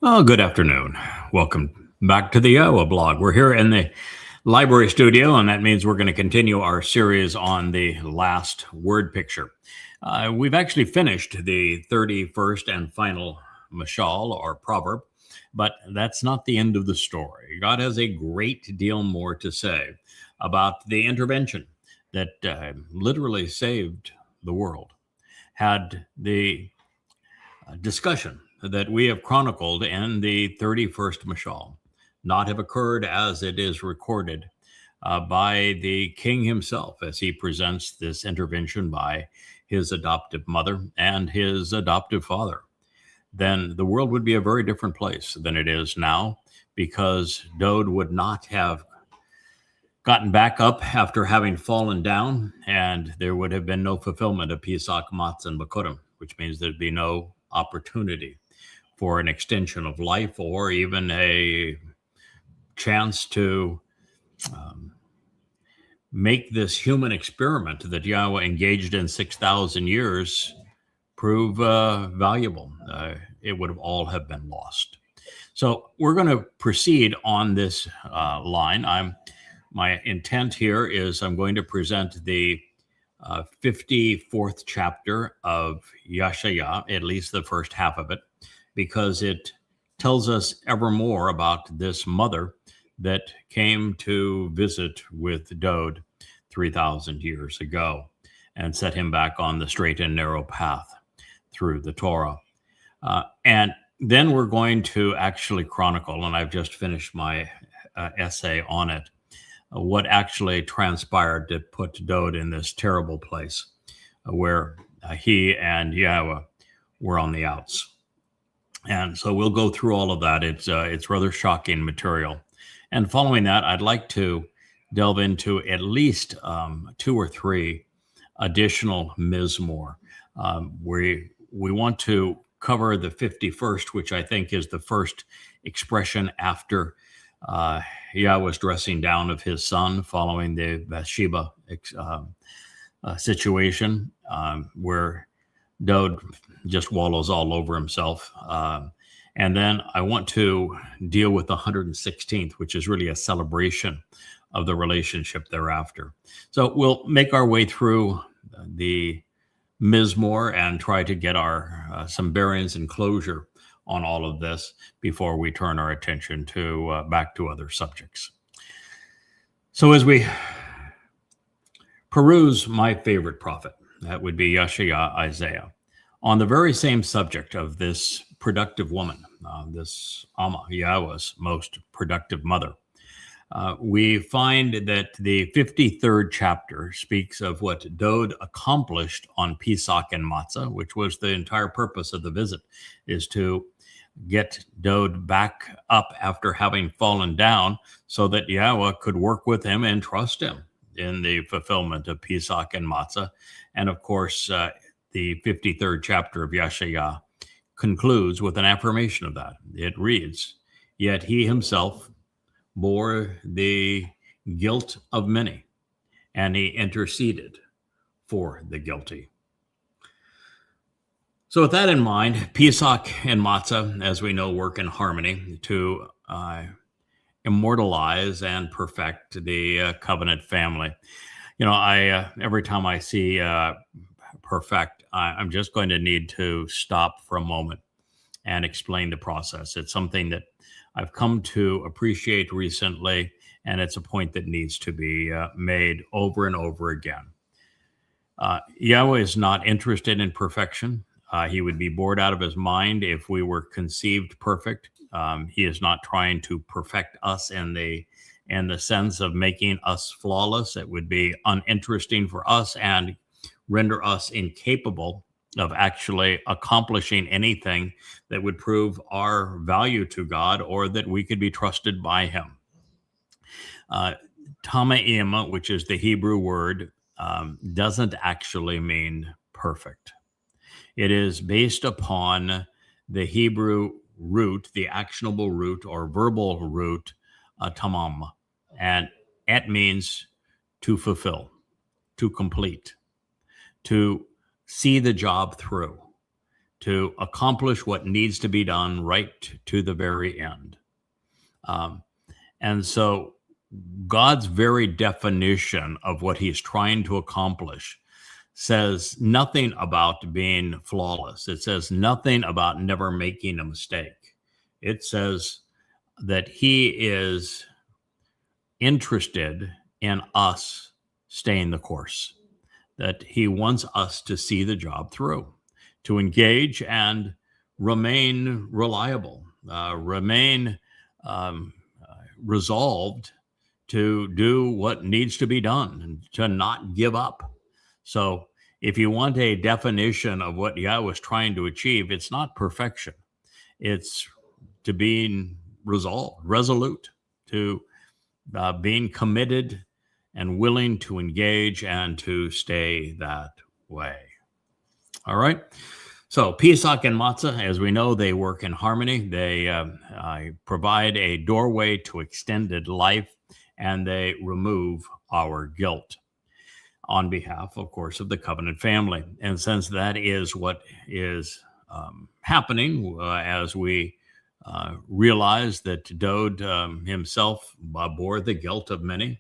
Oh, good afternoon. Welcome back to the Iowa blog. We're here in the library studio, and that means we're going to continue our series on the last word picture. We've actually finished the 31st and final mashal or proverb, but that's not the end of the story. God has a great deal more to say about the intervention that literally saved the world, had the discussion that we have chronicled in the 31st Mashal not have occurred as it is recorded by the king himself as he presents this intervention by his adoptive mother and his adoptive father, then the world would be a very different place than it is now, because Dode would not have gotten back up after having fallen down, and there would have been no fulfillment of Pesach, Matzah, and Bakurim, which means there'd be no opportunity for an extension of life or even a chance to make this human experiment that Yahweh engaged in 6,000 years prove valuable. It would have all have been lost. So we're going to proceed on this line. My intent here is I'm going to present the 54th chapter of Yashaya, at least the first half of it, because it tells us ever more about this mother that came to visit with Dode 3,000 years ago and set him back on the straight and narrow path through the Torah. And then we're going to actually chronicle, and I've just finished my essay on it, what actually transpired to put Dode in this terrible place where he and Yahweh were on the outs. And so we'll go through all of that. It's rather shocking material. And following that, I'd like to delve into at least 2 or 3 additional Mizmor. We want to cover the 51st, which I think is the first expression after Yahweh's dressing down of his son following the Bathsheba situation, where Dode just wallows all over himself. And then I want to deal with the 116th, which is really a celebration of the relationship thereafter. So we'll make our way through the Mizmor and try to get our some bearings and closure on all of this before we turn our attention to back to other subjects. So as we peruse my favorite prophet, that would be Yashaya, Isaiah, on the very same subject of this productive woman, this Amma, Yahweh's most productive mother, we find that the 53rd chapter speaks of what Dode accomplished on Pesach and Matzah, which was the entire purpose of the visit, is to get Dode back up after having fallen down so that Yahweh could work with him and trust him in the fulfillment of Pesach and Matzah. And of course, the 53rd chapter of Yashaya concludes with an affirmation of that. It reads, "Yet he himself bore the guilt of many, and he interceded for the guilty." So with that in mind, Pesach and Matzah, as we know, work in harmony to immortalize and perfect the covenant family. You know, every time I see perfect, I'm just going to need to stop for a moment and explain the process. It's something that I've come to appreciate recently, and it's a point that needs to be made over and over again. Yahweh is not interested in perfection. He would be bored out of his mind if we were conceived perfect. He is not trying to perfect us in the sense of making us flawless. It would be uninteresting for us and render us incapable of actually accomplishing anything that would prove our value to God or that we could be trusted by him. Tama'im, which is the Hebrew word, doesn't actually mean perfect. It is based upon the Hebrew root, the actionable root or verbal root, tamam, and it means to fulfill, to complete, to see the job through, to accomplish what needs to be done right to the very end. And so God's very definition of what he's trying to accomplish says nothing about being flawless. It says nothing about never making a mistake. It says that he is interested in us staying the course, that he wants us to see the job through, to engage and remain reliable, remain resolved to do what needs to be done and to not give up. So if you want a definition of what Yahweh was trying to achieve, it's not perfection. It's to being resolute, to being committed and willing to engage and to stay that way. All right. So Pesach and Matzah, as we know, they work in harmony. They provide a doorway to extended life, and they remove our guilt on behalf, of course, of the covenant family. And since that is what is happening as we realize that Dowd himself bore the guilt of many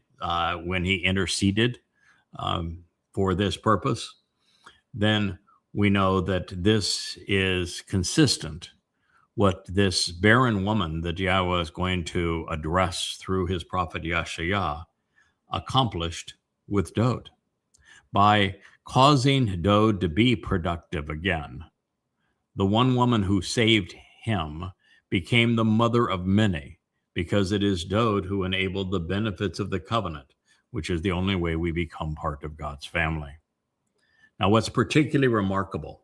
when he interceded for this purpose, then we know that this is consistent. What this barren woman that Yahweh is going to address through his prophet Yeshaya accomplished with Dowd by causing Dowd to be productive again. The one woman who saved him became the mother of many, because it is Dowd who enabled the benefits of the covenant, which is the only way we become part of God's family. Now, what's particularly remarkable,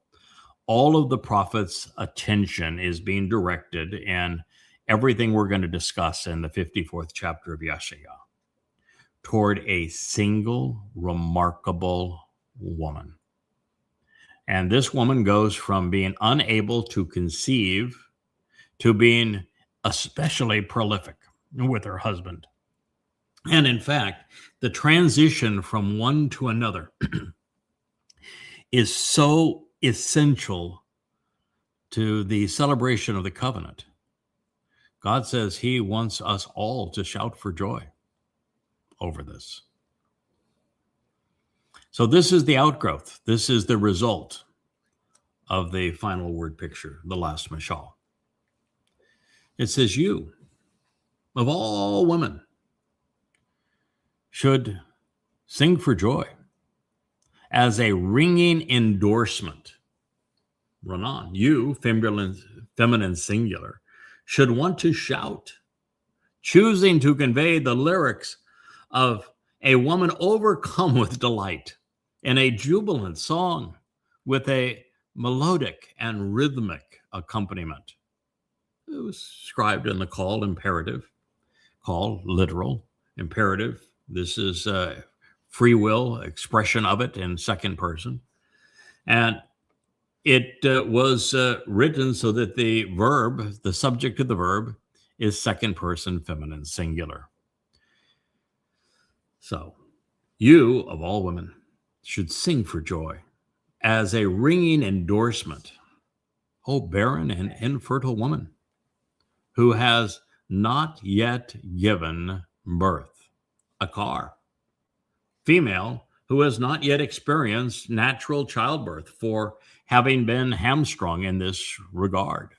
all of the prophet's attention is being directed in everything we're going to discuss in the 54th chapter of Yeshaya toward a single remarkable woman. And this woman goes from being unable to conceive to being especially prolific with her husband. And in fact, the transition from one to another is so essential to the celebration of the covenant. God says he wants us all to shout for joy over this. So this is the outgrowth. This is the result of the final word picture, the last mashal. It says, you, of all women, should sing for joy as a ringing endorsement. Ranan, you, feminine singular, should want to shout, choosing to convey the lyrics of a woman overcome with delight in a jubilant song with a melodic and rhythmic accompaniment. It was described in the call imperative, call literal, imperative. This is free will expression of it in second person. And it was written so that the verb, the subject of the verb, is second person feminine singular. So, you, of all women, should sing for joy as a ringing endorsement. O barren and infertile woman who has not yet given birth, a car. Female who has not yet experienced natural childbirth for having been hamstrung in this regard.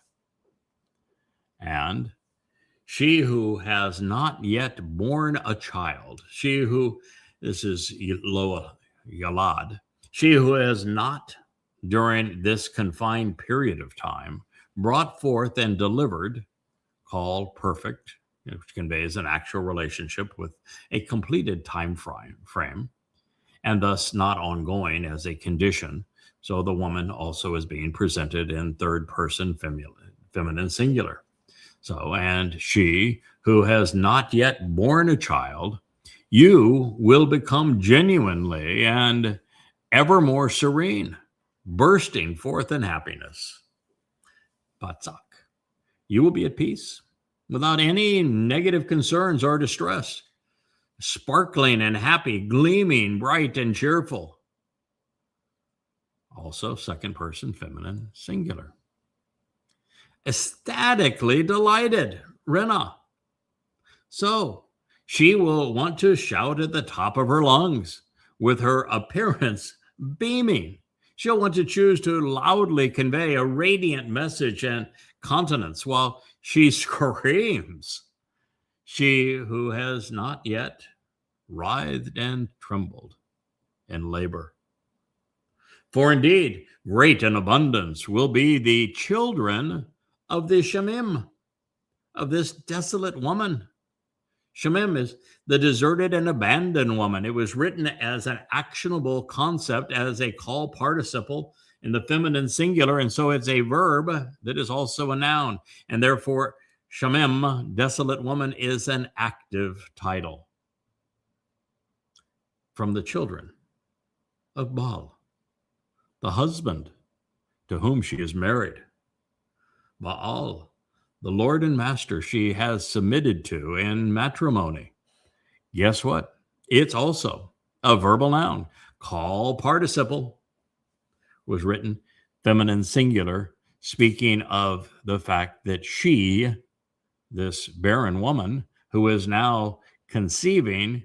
And she who has not yet borne a child, she who, this is Loa Yalad, she who has not during this confined period of time brought forth and delivered, called perfect, which conveys an actual relationship with a completed time frame, and thus not ongoing as a condition. So the woman also is being presented in third person feminine singular. So, and she who has not yet borne a child, you will become genuinely and ever more serene, bursting forth in happiness. Patzak. You will be at peace without any negative concerns or distress, sparkling and happy, gleaming, bright and cheerful. also second person feminine singular. Ecstatically delighted, Rena. So she will want to shout at the top of her lungs, with her appearance beaming. She'll want to choose to loudly convey a radiant message and countenance while she screams. She who has not yet writhed and trembled in labor. For indeed, great in abundance will be the children of the Shemim, of this desolate woman. Shemim is the deserted and abandoned woman. It was written as an actionable concept, as a call participle in the feminine singular, and so it's a verb that is also a noun. And therefore, Shemim, desolate woman, is an active title. From the children of Baal, the husband to whom she is married. Baal, the Lord and Master she has submitted to in matrimony. Guess what? It's also a verbal noun. Call participle was written feminine singular, speaking of the fact that she, this barren woman who is now conceiving,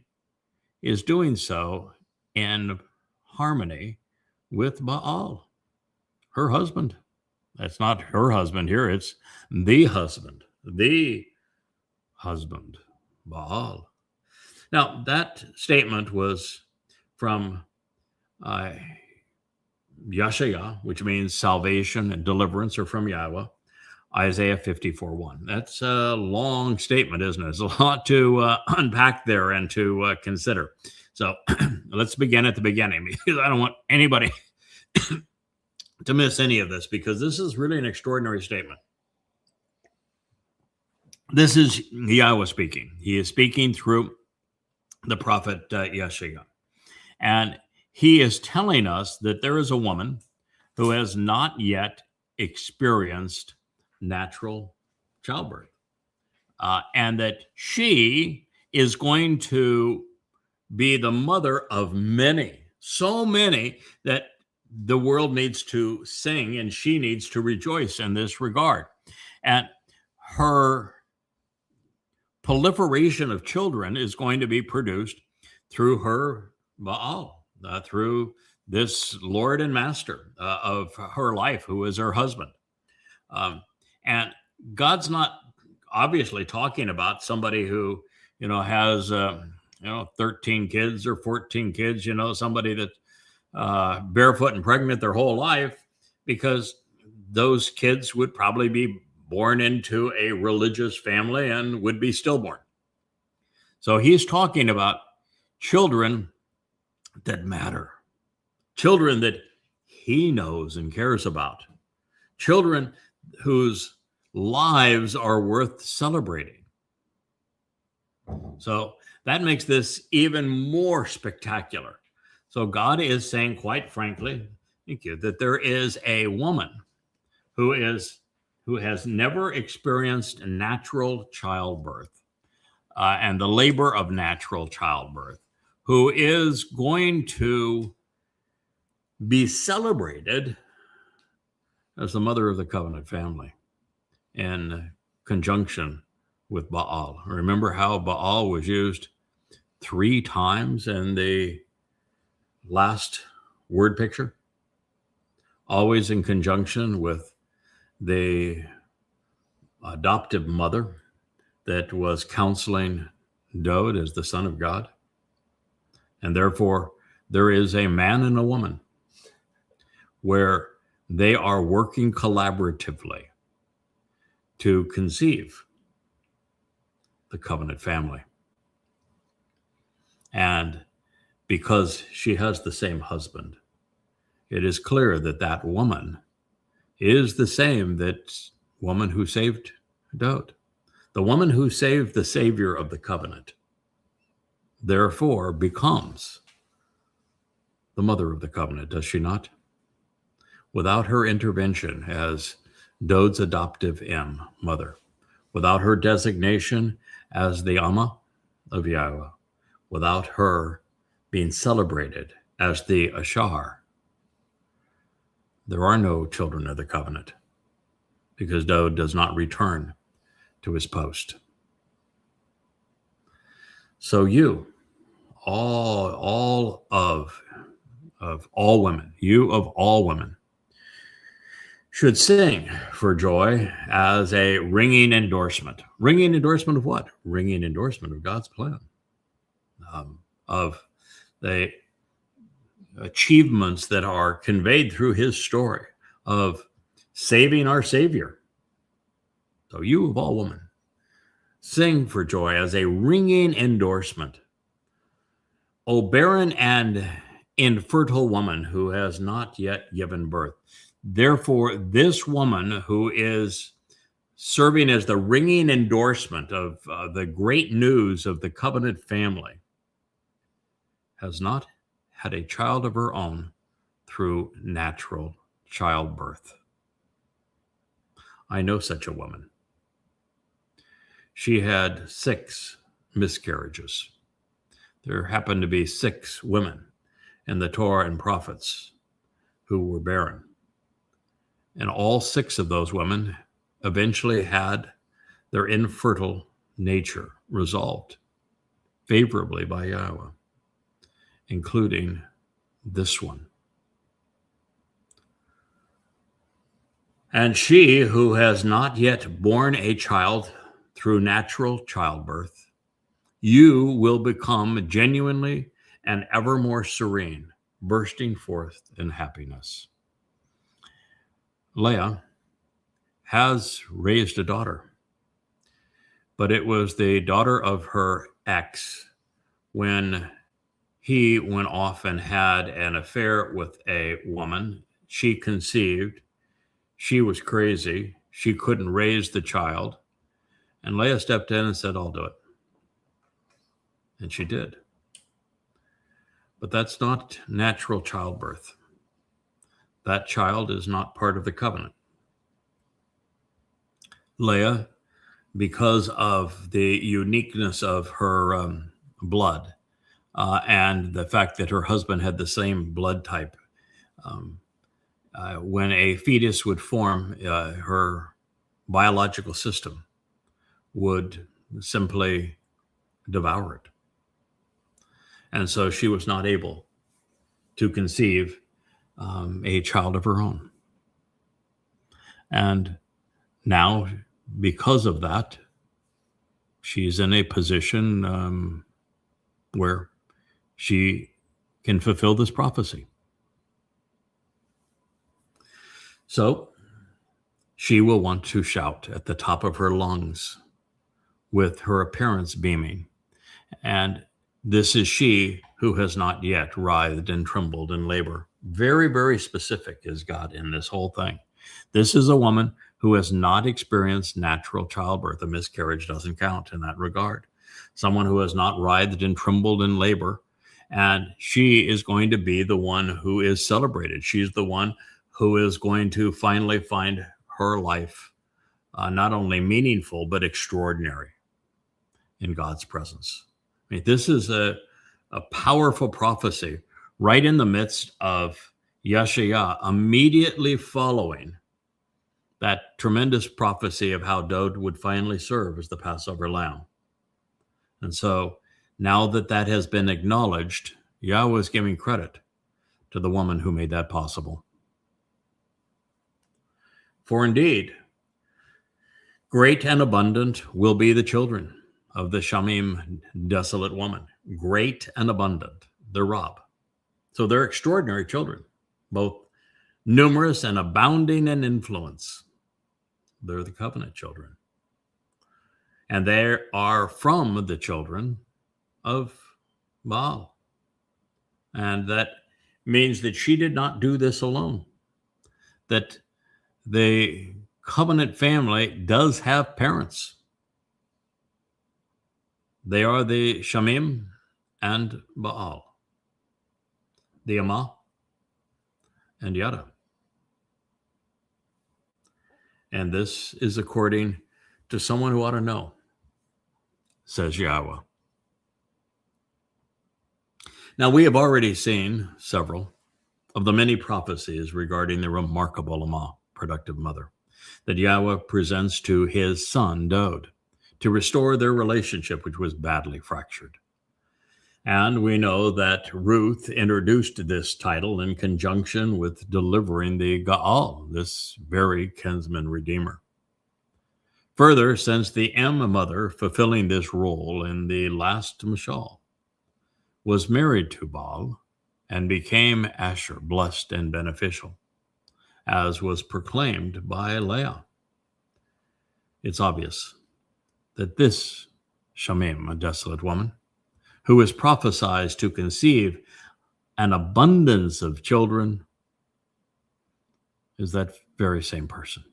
is doing so in harmony with Baal, her husband. That's not her husband here, it's the husband, Baal. Now, that statement was from Yashaya, which means salvation and deliverance, or from Yahweh, Isaiah 54:1. That's a long statement, isn't it? There's a lot to unpack there and to consider. So let's begin at the beginning, because I don't want anybody to miss any of this, because this is really an extraordinary statement. This is Yahweh speaking. He is speaking through the prophet Yeshua. And he is telling us that there is a woman who has not yet experienced natural childbirth. And that she is going to be the mother of many, so many that the world needs to sing and she needs to rejoice in this regard. And her proliferation of children is going to be produced through her Baal, through this Lord and Master of her life, who is her husband. And God's not obviously talking about somebody who, has, 13 kids or 14 kids, somebody that barefoot and pregnant their whole life, because those kids would probably be born into a religious family and would be stillborn. So he's talking about children that matter, children that he knows and cares about, children whose lives are worth celebrating. So that makes this even more spectacular. So God is saying, quite frankly, thank you, that there is a woman who has never experienced natural childbirth and the labor of natural childbirth, who is going to be celebrated as the mother of the covenant family in conjunction with Baal. Remember how Baal was used 3 times in the last word picture? Always in conjunction with the adoptive mother that was counseling Dowd as the son of God. And therefore, there is a man and a woman where they are working collaboratively to conceive the covenant family. And because she has the same husband, it is clear that that woman is the same that woman who saved Dowd, the woman who saved the Savior of the covenant, therefore becomes the mother of the covenant, does she not? Without her intervention as Dowd's adoptive mother, without her designation as the Amma of Yahweh, without her being celebrated as the Ashar, there are no children of the covenant because Dowd does not return to his post. So you, all of all women, you of all women, should sing for joy as a ringing endorsement. Ringing endorsement of what? Ringing endorsement of God's plan, of the achievements that are conveyed through his story of saving our Savior. So you of all women, sing for joy as a ringing endorsement. O barren and infertile woman who has not yet given birth. Therefore, this woman who is serving as the ringing endorsement of the great news of the covenant family has not had a child of her own through natural childbirth. I know such a woman. She had 6 miscarriages. There happened to be 6 women in the Torah and prophets who were barren. And all 6 of those women eventually had their infertile nature resolved favorably by Yahweh, including this one. And she who has not yet borne a child through natural childbirth, you will become genuinely and ever more serene, bursting forth in happiness. Leah has raised a daughter, but it was the daughter of her ex when he went off and had an affair with a woman. She conceived. She was crazy. She couldn't raise the child. And Leah stepped in and said, I'll do it. And she did. But that's not natural childbirth. That child is not part of the covenant. Leah, because of the uniqueness of her blood and the fact that her husband had the same blood type, when a fetus would form, her biological system would simply devour it. And so she was not able to conceive a child of her own. And now, because of that, she's in a position where she can fulfill this prophecy. So she will want to shout at the top of her lungs with her appearance beaming. And this is she who has not yet writhed and trembled in labor. Very, very specific is God in this whole thing. This is a woman who has not experienced natural childbirth. A miscarriage doesn't count in that regard. Someone who has not writhed and trembled in labor. And she is going to be the one who is celebrated. She's the one who is going to finally find her life not only meaningful, but extraordinary in God's presence. I mean, this is a powerful prophecy right in the midst of Yeshayah, immediately following that tremendous prophecy of how Dowd would finally serve as the Passover lamb. And so now that that has been acknowledged, Yahweh is giving credit to the woman who made that possible. For indeed, great and abundant will be the children of the Shamim desolate woman. Great and abundant, the Rab. So they're extraordinary children, both numerous and abounding in influence. They're the covenant children. And they are from the children of Baal. And that means that she did not do this alone. That the covenant family does have parents. They are the Shamim and Baal, the Amah and Yada. And this is according to someone who ought to know, says Yahweh. Now, we have already seen several of the many prophecies regarding the remarkable productive mother that Yahweh presents to his son, Dod, to restore their relationship, which was badly fractured. And we know that Ruth introduced this title in conjunction with delivering the Gaal, this very kinsman redeemer. Further, since the mother fulfilling this role in the last Mashal was married to Baal and became Asher, blessed and beneficial, as was proclaimed by Leah, it's obvious that this Shamim, a desolate woman, who is prophesied to conceive an abundance of children, is that very same person.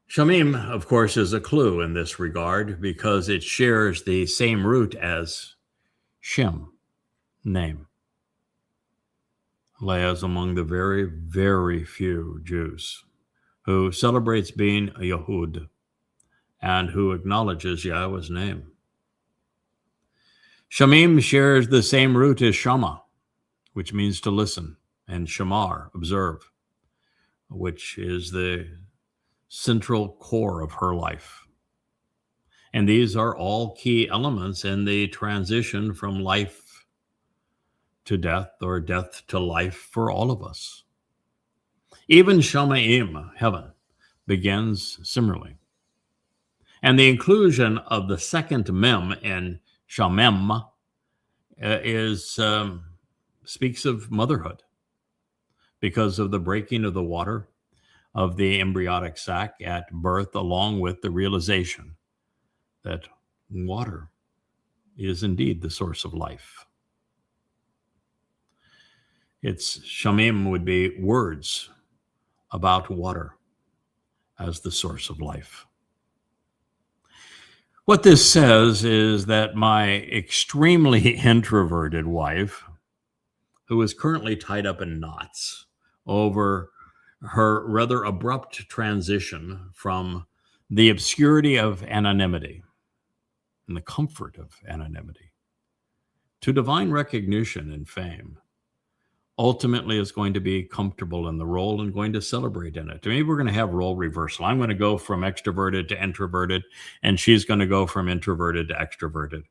Shamim, of course, is a clue in this regard because it shares the same root as Shem, name. Leah is among the very, very few Jews who celebrates being a Yehud and who acknowledges Yahweh's name. Shamim shares the same root as Shama, which means to listen, and Shamar, observe, which is the central core of her life. And these are all key elements in the transition from life to death or death to life for all of us. Even Shamaim, heaven, begins similarly. And the inclusion of the second mem in Shamem speaks of motherhood because of the breaking of the water of the embryonic sac at birth, along with the realization that water is indeed the source of life. Its Shamim would be words about water as the source of life. What this says is that my extremely introverted wife, who is currently tied up in knots over her rather abrupt transition from the obscurity of anonymity and the comfort of anonymity to divine recognition and fame, ultimately is going to be comfortable in the role and going to celebrate in it. Maybe we're going to have role reversal. I'm going to go from extroverted to introverted, and she's going to go from introverted to extroverted.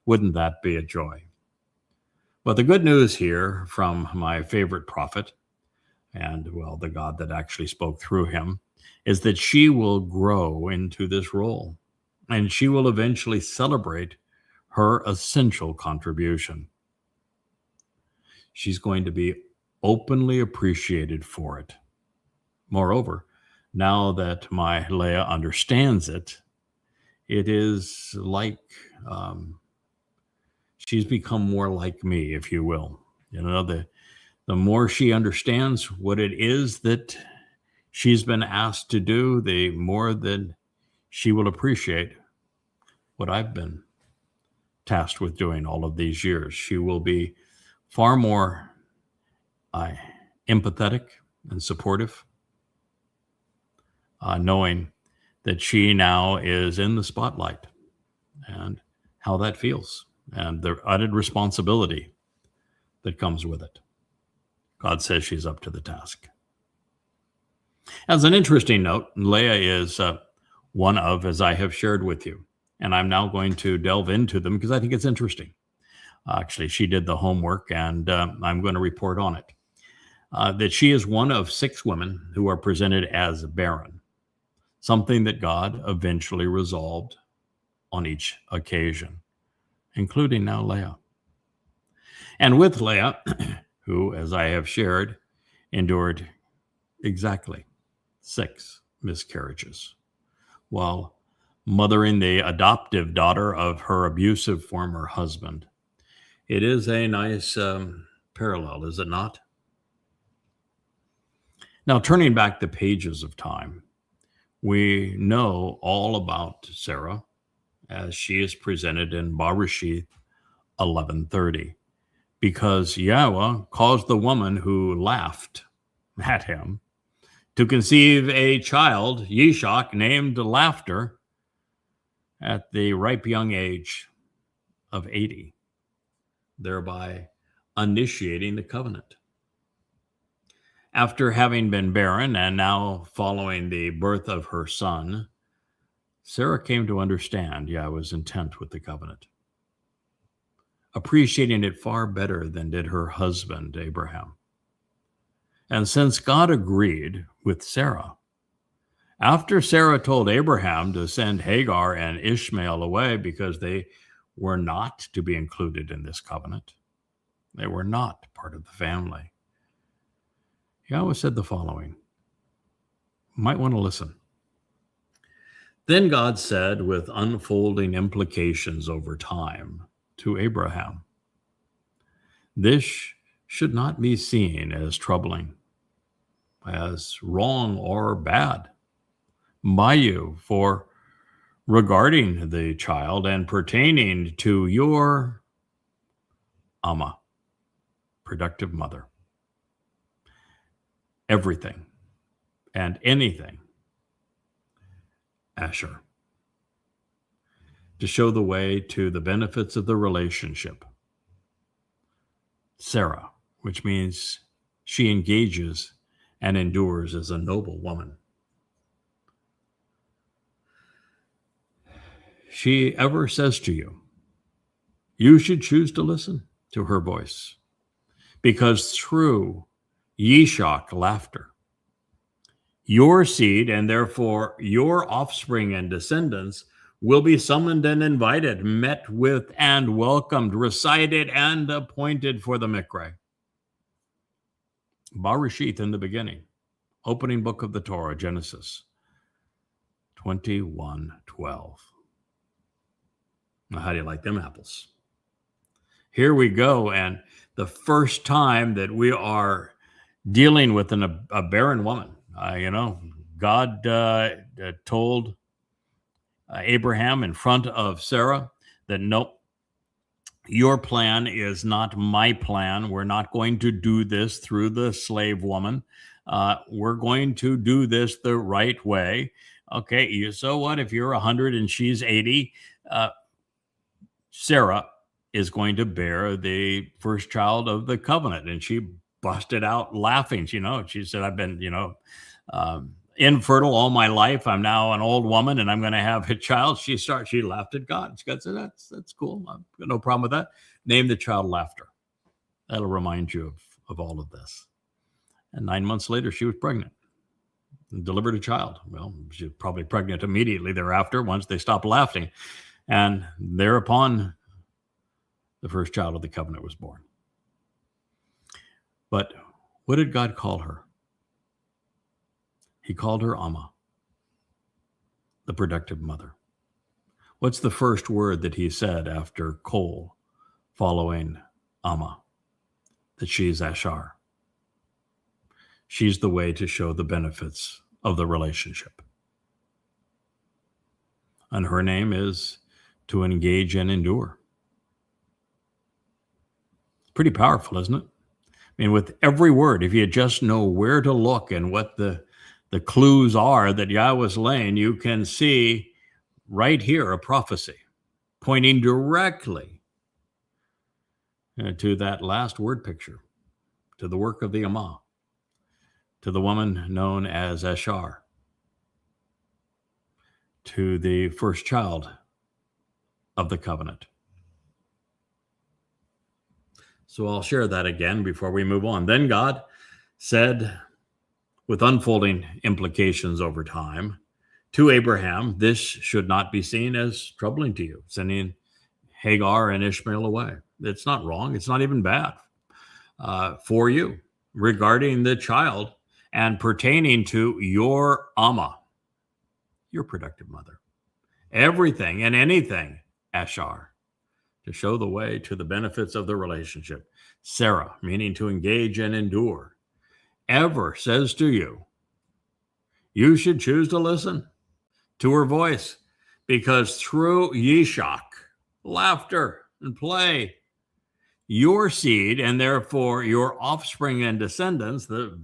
Wouldn't that be a joy? But the good news here from my favorite prophet, and well, the God that actually spoke through him, is that she will grow into this role, and she will eventually celebrate her essential contribution. She's going to be openly appreciated for it. Moreover, now that my Leah understands it, it is like she's become more like me, if you will. You know, the more she understands what it is that she's been asked to do, the more that she will appreciate what I've been tasked with doing all of these years. She will be far more empathetic and supportive, knowing that she now is in the spotlight and how that feels and the added responsibility that comes with it. God says she's up to the task. As an interesting note, Leah is one of, as I have shared with you, and I'm now going to delve into them because I think it's interesting. Actually, she did the homework, and I'm going to report on it. That she is one of 6 women who are presented as barren, something that God eventually resolved on each occasion, including now Leah. And with Leah, who, as I have shared, endured exactly 6 miscarriages, while mothering the adoptive daughter of her abusive former husband. It is a nice parallel, is it not? Now, turning back the pages of time, we know all about Sarah as she is presented in Bereshith 11:30, because Yahweh caused the woman who laughed at him to conceive a child, Yishak, named Laughter, at the ripe young age of 80, thereby initiating the covenant. After having been barren and now following the birth of her son, Sarah came to understand Yahweh's intent with the covenant, appreciating it far better than did her husband, Abraham. And since God agreed with Sarah, after Sarah told Abraham to send Hagar and Ishmael away because they were not to be included in this covenant, they were not part of the family, Yahweh said the following. You might want to listen. Then God said, with unfolding implications over time, to Abraham, this should not be seen as troubling, as wrong or bad by you, for regarding the child and pertaining to your Amma, productive mother, everything and anything, Asher, to show the way to the benefits of the relationship. Sarah, which means she engages and endures as a noble woman. She ever says to you, you should choose to listen to her voice, because through Yishak, laughter, your seed and therefore your offspring and descendants will be summoned and invited, met with and welcomed, recited and appointed for the Mikra. Bereshith in the beginning, opening book of the Torah, Genesis 21:12. Now, how do you like them apples? Here we go, and the first time that we are dealing with a barren woman, God told Abraham in front of Sarah that, nope, your plan is not my plan. We're not going to do this through the slave woman. We're going to do this the right way. Okay, so what if you're 100 and she's 80? Sarah is going to bear the first child of the covenant. And she busted out laughing. She said, I've been, infertile all my life. I'm now an old woman and I'm going to have a child. She laughed at God. God said, that's cool. I've got no problem with that. Name the child Laughter. That'll remind you of all of this. And 9 months later, she was pregnant and delivered a child. Well, she was probably pregnant immediately thereafter once they stopped laughing. And thereupon, the first child of the covenant was born. But what did God call her? He called her Amma, the productive mother. What's the first word that he said after Kol, following Amma? That she's Asher. She's the way to show the benefits of the relationship. And her name is to engage and endure. Pretty powerful, isn't it? I mean, with every word, if you just know where to look and what the clues are that Yahweh's laying, you can see right here a prophecy pointing directly to that last word picture, to the work of the Amma, to the woman known as Asher, to the first child of the covenant. So I'll share that again before we move on. Then God said, with unfolding implications over time, to Abraham, this should not be seen as troubling to you, sending Hagar and Ishmael away. It's not wrong. It's not even bad for you regarding the child and pertaining to your Amma, your productive mother. Everything and anything, Asher, to show the way to the benefits of the relationship. Sarah, meaning to engage and endure, ever says to you, you should choose to listen to her voice, because through Yishak, laughter and play, your seed and therefore your offspring and descendants, that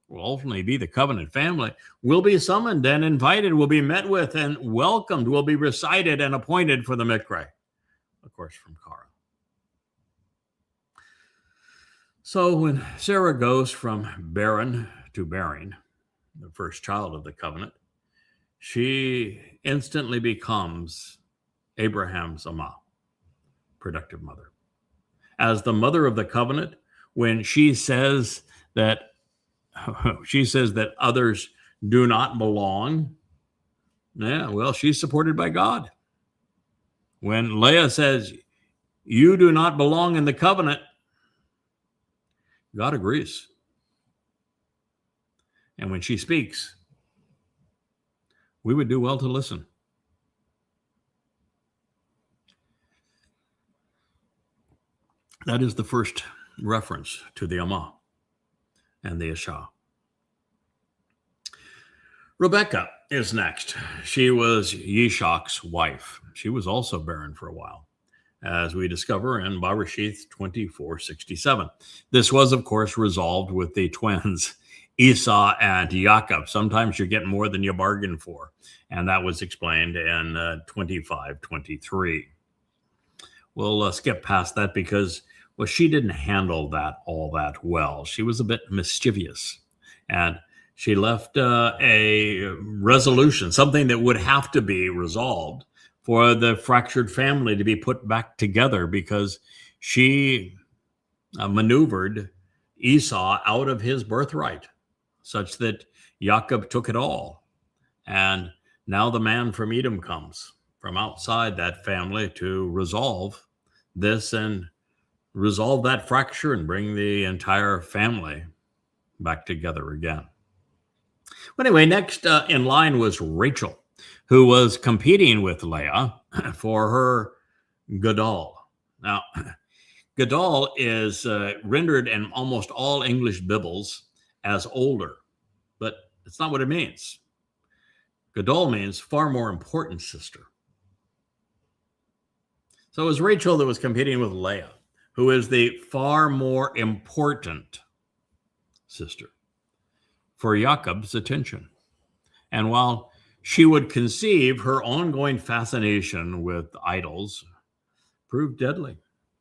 will ultimately be the covenant family, will be summoned and invited, will be met with and welcomed, will be recited and appointed for the Mikra. Of course, from Kara. So when Sarah goes from barren to bearing, the first child of the covenant, she instantly becomes Abraham's Amah, productive mother. As the mother of the covenant, when that she says that others do not belong, yeah, well, she's supported by God. When Leah says, you do not belong in the covenant, God agrees. And when she speaks, we would do well to listen. That is the first reference to the Amah and the Isha. Rebecca is next. She was Yishak's wife. She was also barren for a while, as we discover in Bereshith 24:67. This was, of course, resolved with the twins, Esau and Jacob. Sometimes you get more than you bargain for, and that was explained in 25:23. We'll skip past that because, well, she didn't handle that all that well. She was a bit mischievous, and she left a resolution, something that would have to be resolved for the fractured family to be put back together, because she maneuvered Esau out of his birthright, such that Jacob took it all. And now the man from Edom comes from outside that family to resolve this and resolve that fracture and bring the entire family back together again. But anyway, next in line was Rachel, who was competing with Leah for her Gadol. Now, Gadol is rendered in almost all English Bibles as older, but it's not what it means. Gadol means far more important sister. So it was Rachel that was competing with Leah, who is the far more important sister, for Jacob's attention. And while she would conceive, her ongoing fascination with idols proved deadly,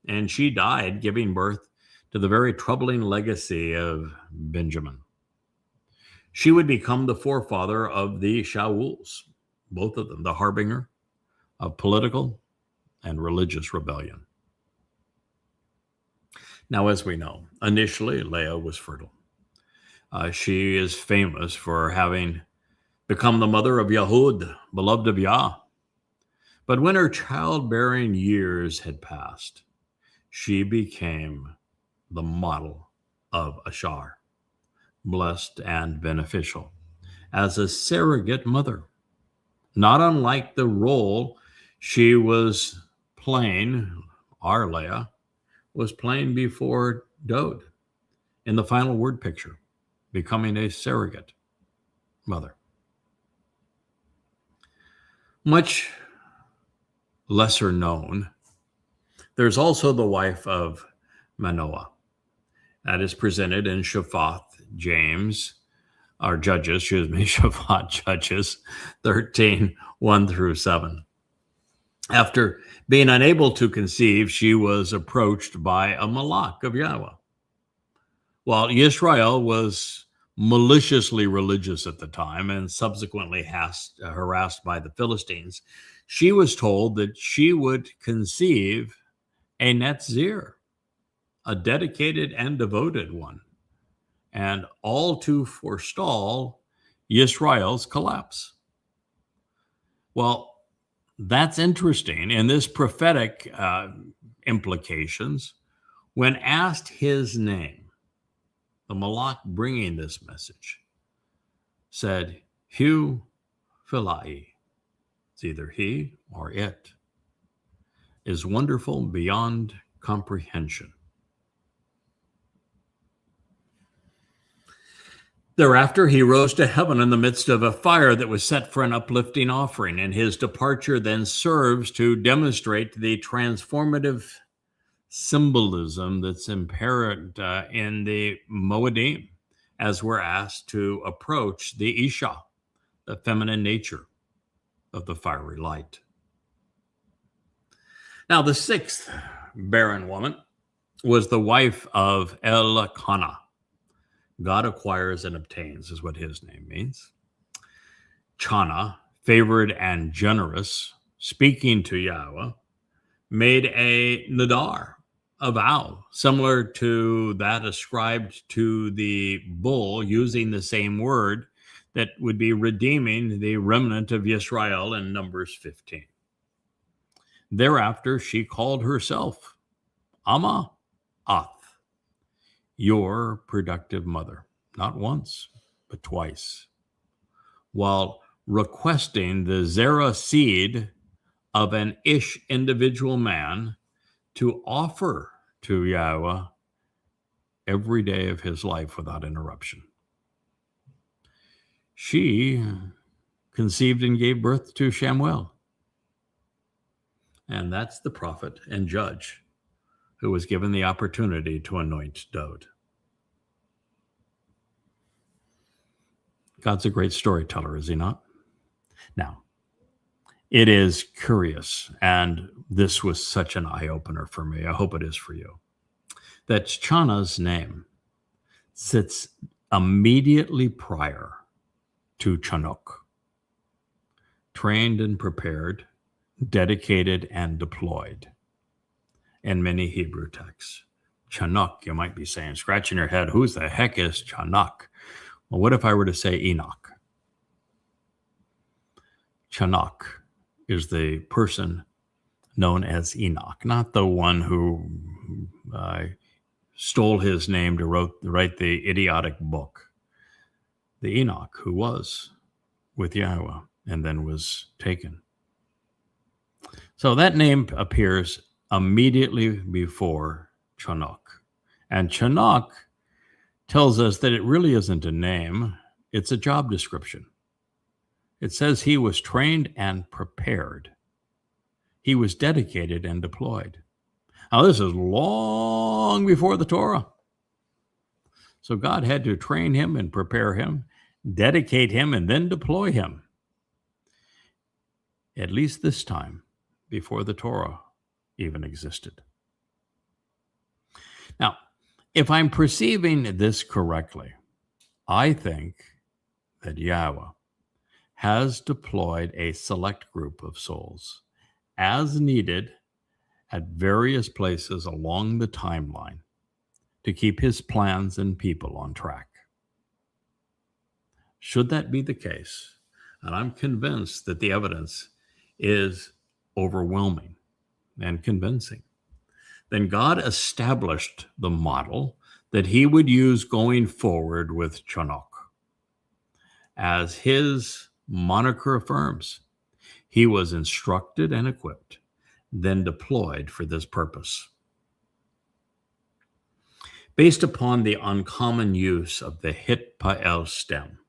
and she died giving birth to the very troubling legacy of Benjamin. She would become the forefather of the Shauls, both of them, the harbinger of political and religious rebellion. Now, as we know, initially Leah was fertile. She is famous for having become the mother of Yahud, beloved of Yah. But when her childbearing years had passed, she became the model of Ashar, blessed and beneficial, as a surrogate mother, not unlike the role she was playing, our Leah, was playing before Dode in the final word picture, becoming a surrogate mother. Much lesser known, there's also the wife of Manoah. That is presented in Shaphat Judges 13, 1-7. After being unable to conceive, she was approached by a malak of Yahweh. While Israel was maliciously religious at the time and subsequently harassed by the Philistines, she was told that she would conceive a Netzir, a dedicated and devoted one, and all to forestall Israel's collapse. Well, that's interesting. In this prophetic implications, when asked his name, the malak bringing this message said, Hu Philai. It's either he or it, is wonderful beyond comprehension. Thereafter, he rose to heaven in the midst of a fire that was set for an uplifting offering, and his departure then serves to demonstrate the transformative symbolism that's inherent in the Moedim, as we're asked to approach the Isha, the feminine nature of the fiery light. Now, the sixth barren woman was the wife of Elkanah. God acquires and obtains is what his name means. Chana, favored and generous, speaking to Yahweh, made a nadar, a vow, similar to that ascribed to the bull, using the same word that would be redeeming the remnant of Israel in Numbers 15. Thereafter, she called herself Ama Ath, your productive mother, not once, but twice, while requesting the Zerah seed of an Ish individual man to offer to Yahweh every day of his life without interruption. She conceived and gave birth to Shamuel. And that's the prophet and judge who was given the opportunity to anoint Dowd. God's a great storyteller, is he not? Now, it is curious, and this was such an eye-opener for me. I hope it is for you, that Chana's name sits immediately prior to Chanuk, trained and prepared, dedicated and deployed in many Hebrew texts. Chanuk, you might be saying, scratching your head, who's the heck is Chanuk? Well, what if I were to say Enoch? Chanuk is the person known as Enoch, not the one who stole his name to write the idiotic book. The Enoch who was with Yahweh and then was taken. So that name appears immediately before Chanuk. And Chanuk tells us that it really isn't a name, it's a job description. It says he was trained and prepared. He was dedicated and deployed. Now, this is long before the Torah. So God had to train him and prepare him, dedicate him, and then deploy him. At least this time, before the Torah even existed. Now, if I'm perceiving this correctly, I think that Yahweh has deployed a select group of souls as needed at various places along the timeline to keep his plans and people on track. Should that be the case, and I'm convinced that the evidence is overwhelming and convincing, then God established the model that he would use going forward with Chanuk. As his moniker affirms, he was instructed and equipped, then deployed for this purpose. Based upon the uncommon use of the Hitpael stem,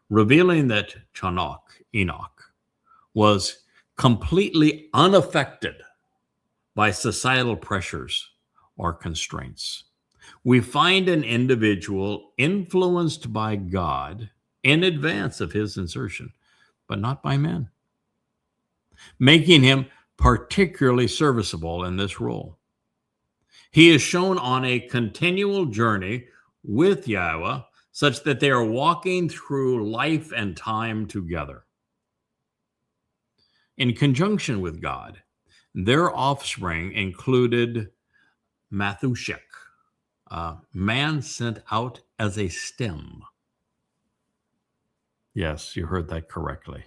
revealing that Chanuk, Enoch, was completely unaffected by societal pressures or constraints, we find an individual influenced by God in advance of his insertion, but not by men, making him particularly serviceable in this role. He is shown on a continual journey with Yahweh, such that they are walking through life and time together. In conjunction with God, their offspring included Mathushek, a man sent out as a stem. Yes, you heard that correctly.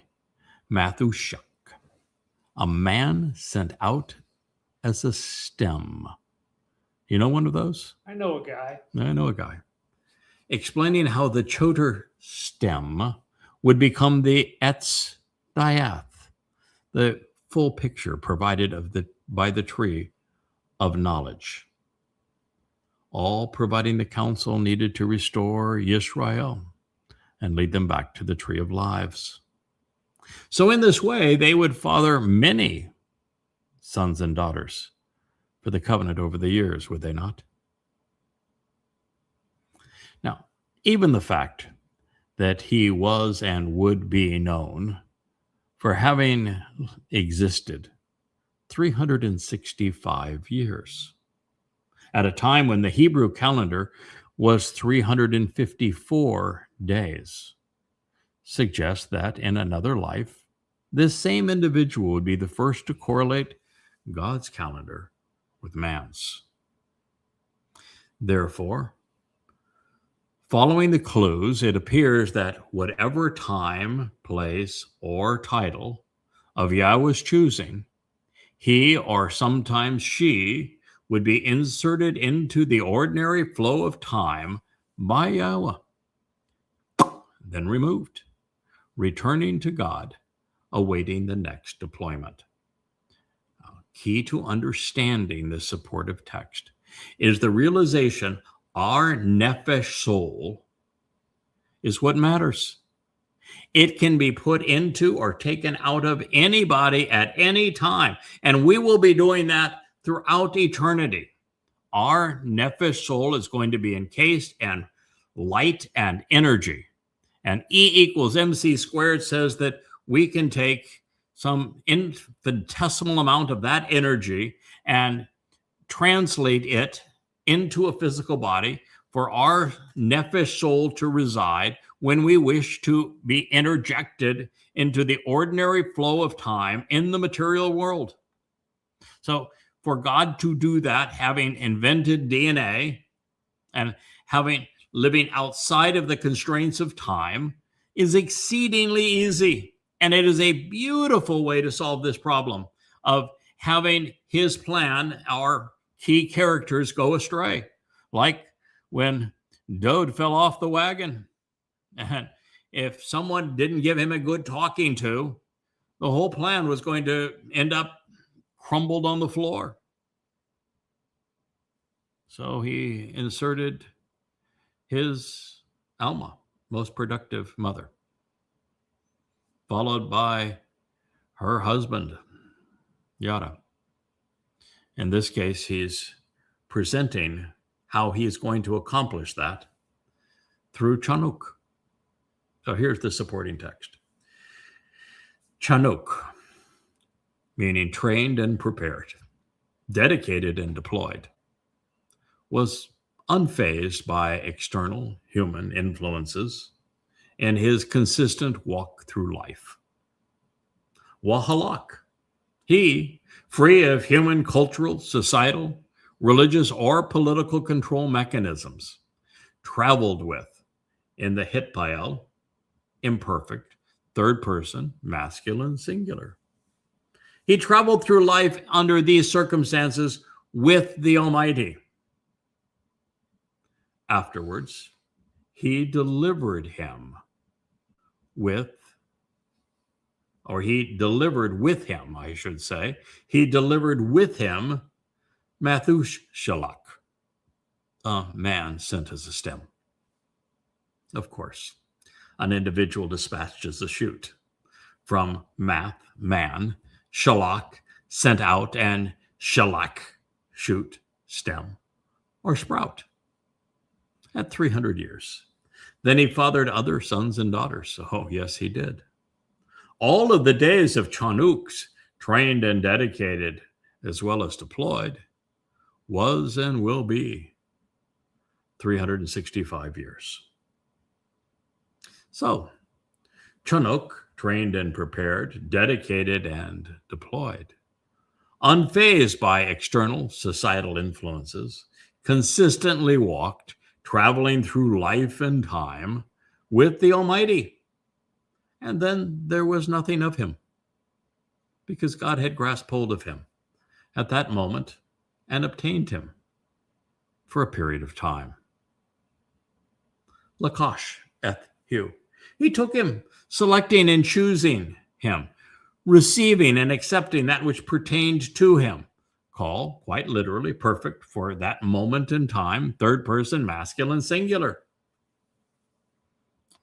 Mathushek, a man sent out as a stem. You know one of those? I know a guy. I know a guy. Explaining how the Choter stem would become the Etz Diath, the full picture provided by the tree of knowledge, all providing the counsel needed to restore Yisrael and lead them back to the tree of lives. So in this way, they would father many sons and daughters for the covenant over the years, would they not? Now, even the fact that he was and would be known for having existed 365 years at a time when the Hebrew calendar was 354 days, suggests that in another life, this same individual would be the first to correlate God's calendar with man's. Therefore, following the clues, it appears that whatever time, place, or title of Yahweh's choosing, he or sometimes she would be inserted into the ordinary flow of time by Yahweh, then removed, returning to God, awaiting the next deployment. Key to understanding the supportive text is the realization our nephesh soul is what matters. It can be put into or taken out of anybody at any time, and we will be doing that throughout eternity. Our nephesh soul is going to be encased in light and energy. And E equals mc squared says that we can take some infinitesimal amount of that energy and translate it into a physical body for our nephesh soul to reside when we wish to be interjected into the ordinary flow of time in the material world. So for God to do that, having invented DNA and living outside of the constraints of time, is exceedingly easy. And it is a beautiful way to solve this problem of having his plan, our key characters, go astray. Like when Dode fell off the wagon. And if someone didn't give him a good talking to, the whole plan was going to end up crumbled on the floor. So he inserted his Alma, most productive mother, followed by her husband, Yada. In this case, he's presenting how he is going to accomplish that through Chanuk. So here's the supporting text. Chanuk, meaning trained and prepared, dedicated and deployed, was unfazed by external human influences in his consistent walk through life. Wahalak, he, free of human cultural, societal, religious, or political control mechanisms, traveled with, in the Hitpael, imperfect, third person, masculine, singular. He traveled through life under these circumstances with the Almighty. Afterwards, he delivered him with, or he delivered with him, I should say. He delivered with him Mathush-Shalak, a man sent as a stem. Of course, an individual dispatched as a shoot. From math, man, Shalak, sent out, and Shalak, shoot, stem, or sprout. At 300 years. Then he fathered other sons and daughters. Oh, yes, he did. All of the days of Chanuks, trained and dedicated, as well as deployed, was and will be 365 years. So, Chanuk, trained and prepared, dedicated and deployed, unfazed by external societal influences, consistently walked, traveling through life and time with the Almighty. And then there was nothing of him, because God had grasped hold of him at that moment and obtained him for a period of time. Lakash eth Hu. He took him, selecting and choosing him, receiving and accepting that which pertained to him. Call, quite literally, perfect for that moment in time, third person, masculine, singular.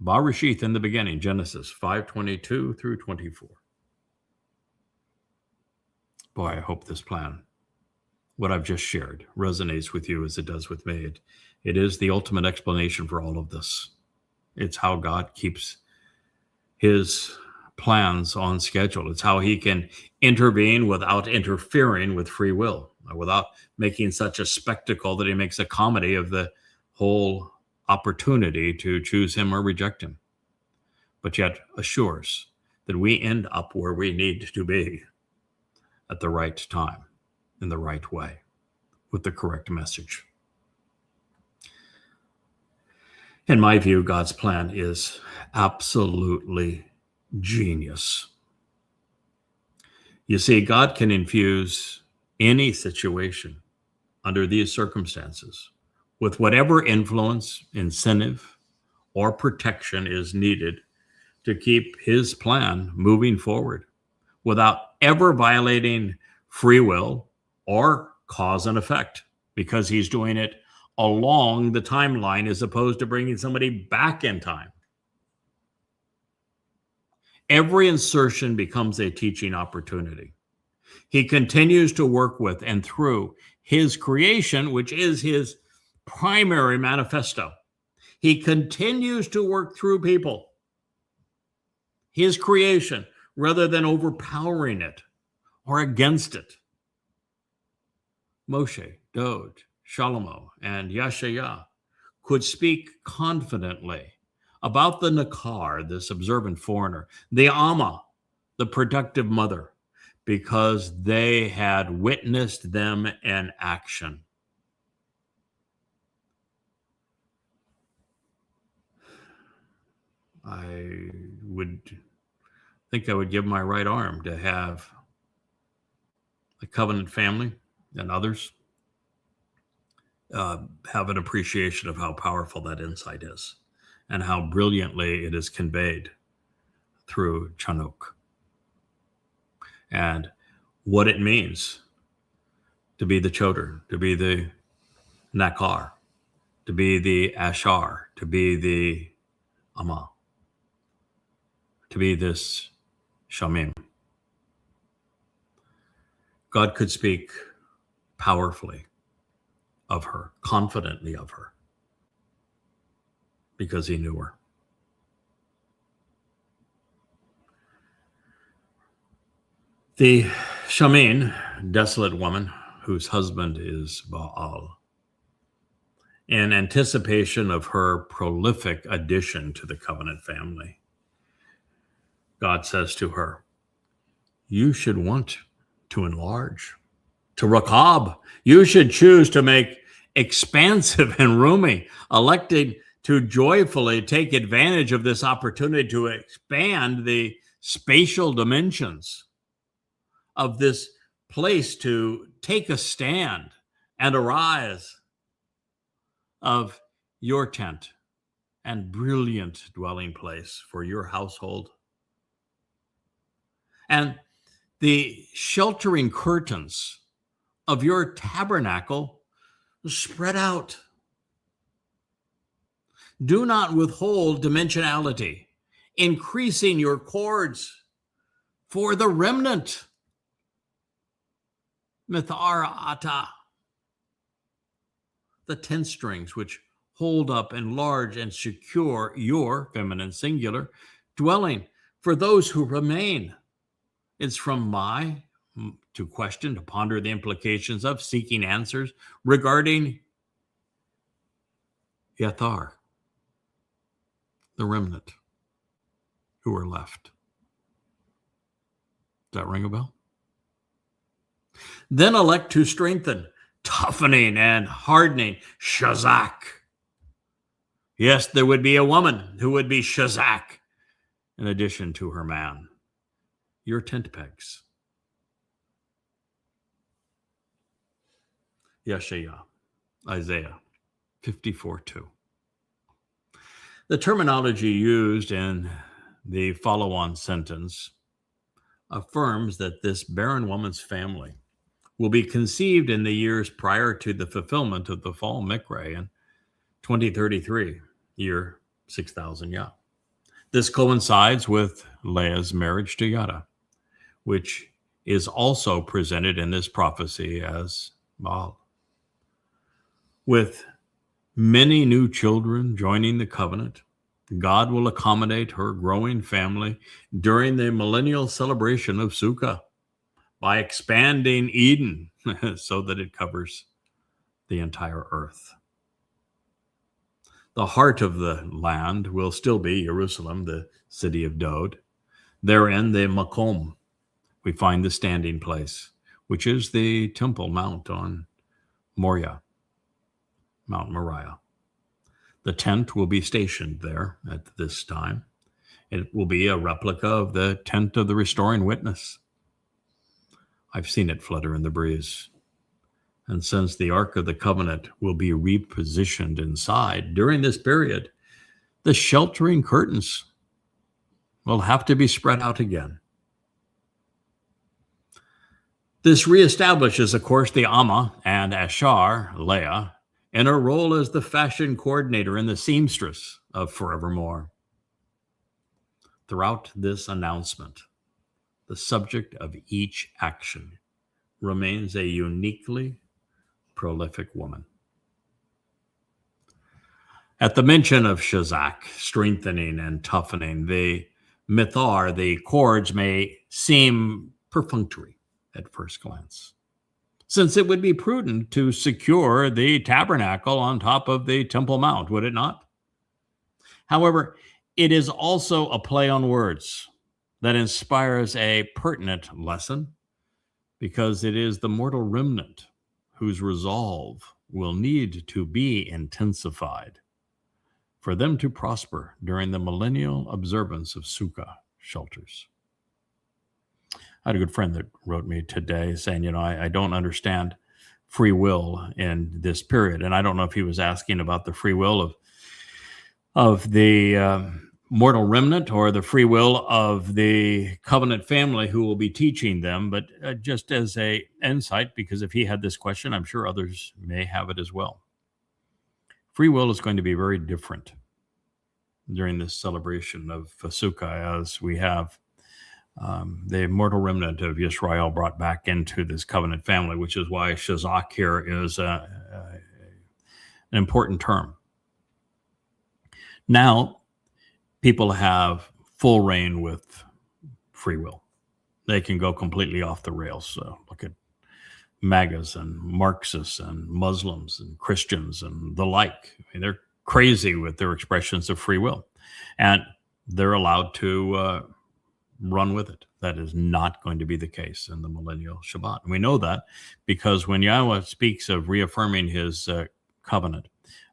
Barashith in the beginning, Genesis 5:22 through 24. Boy, I hope this plan, what I've just shared, resonates with you as it does with me. It is the ultimate explanation for all of this. It's how God keeps his plans on schedule. It's how he can intervene without interfering with free will. without making such a spectacle that he makes a comedy of the whole opportunity to choose him or reject him, but yet assures that we end up where we need to be at the right time, in the right way, with the correct message. In my view, God's plan is absolutely genius. You see, God can infuse any situation under these circumstances with whatever influence, incentive, or protection is needed to keep his plan moving forward without ever violating free will or cause and effect, because he's doing it along the timeline as opposed to bringing somebody back in time. Every insertion becomes a teaching opportunity. He continues to work with and through his creation, which is his primary manifesto. He continues to work through people, his creation, rather than overpowering it or against it. Moshe, Dod, Shalomo, and Yeshaya could speak confidently about the Nakar, this observant foreigner, the Amma, the productive mother, because they had witnessed them in action. I would think I would give my right arm to have the covenant family and others have an appreciation of how powerful that insight is and how brilliantly it is conveyed through Chanukh, and what it means to be the Choder, to be the Nakar, to be the Ashar, to be the Amma, to be this Shamim. God could speak powerfully of her, confidently of her, because he knew her. The Shamin, desolate woman whose husband is Baal, in anticipation of her prolific addition to the covenant family, God says to her, you should want to enlarge. To Rakab, you should choose to make expansive and roomy, electing to joyfully take advantage of this opportunity to expand the spatial dimensions of this place, to take a stand and arise of your tent and brilliant dwelling place for your household. And the sheltering curtains of your tabernacle spread out. Do not withhold dimensionality, increasing your cords for the remnant. Mithara ata, the 10 strings which hold up, enlarge, and secure your, feminine singular, dwelling for those who remain. It's from my, to question, to ponder the implications of, seeking answers regarding Yathar, the remnant who are left. Does that ring a bell? Then elect to strengthen, toughening and hardening Shazak. Yes, there would be a woman who would be Shazak in addition to her man. Your tent pegs. Yeshaya, Isaiah 54:2. The terminology used in the follow-on sentence affirms that this barren woman's family will be conceived in the years prior to the fulfillment of the fall Mikra in 2033, year 6,000 Yah. This coincides with Leah's marriage to Yada, which is also presented in this prophecy as Baal. With many new children joining the covenant, God will accommodate her growing family during the millennial celebration of Sukkah, by expanding Eden so that it covers the entire earth. The heart of the land will still be Jerusalem, the city of Dode. Therein, the Makom, we find the standing place, which is the Temple Mount on Moriah, Mount Moriah. The tent will be stationed there at this time. It will be a replica of the tent of the restoring witness. I've seen it flutter in the breeze. And since the Ark of the Covenant will be repositioned inside during this period, the sheltering curtains will have to be spread out again. This reestablishes, of course, the Amma and Ashar, Leah, in her role as the fashion coordinator and the seamstress of Forevermore. Throughout this announcement, the subject of each action remains a uniquely prolific woman. At the mention of Shazak, strengthening and toughening, the mithar, the cords, may seem perfunctory at first glance, since it would be prudent to secure the tabernacle on top of the Temple Mount, would it not? However, it is also a play on words that inspires a pertinent lesson, because it is the mortal remnant whose resolve will need to be intensified for them to prosper during the millennial observance of Sukkah shelters. I had a good friend that wrote me today saying, I don't understand free will in this period. And I don't know if he was asking about the free will of the mortal remnant or the free will of the covenant family who will be teaching them, but just as a insight, because if he had this question, I'm sure others may have it as well. Free will is going to be very different during this celebration of Sukkah, as we have the mortal remnant of Yisrael brought back into this covenant family, which is why Shazak here is an important term. Now, people have full reign with free will. They can go completely off the rails. So look at MAGAs and Marxists and Muslims and Christians and the like. I mean, they're crazy with their expressions of free will, and they're allowed to run with it. That is not going to be the case in the millennial Shabbat. And we know that because when Yahweh speaks of reaffirming his covenant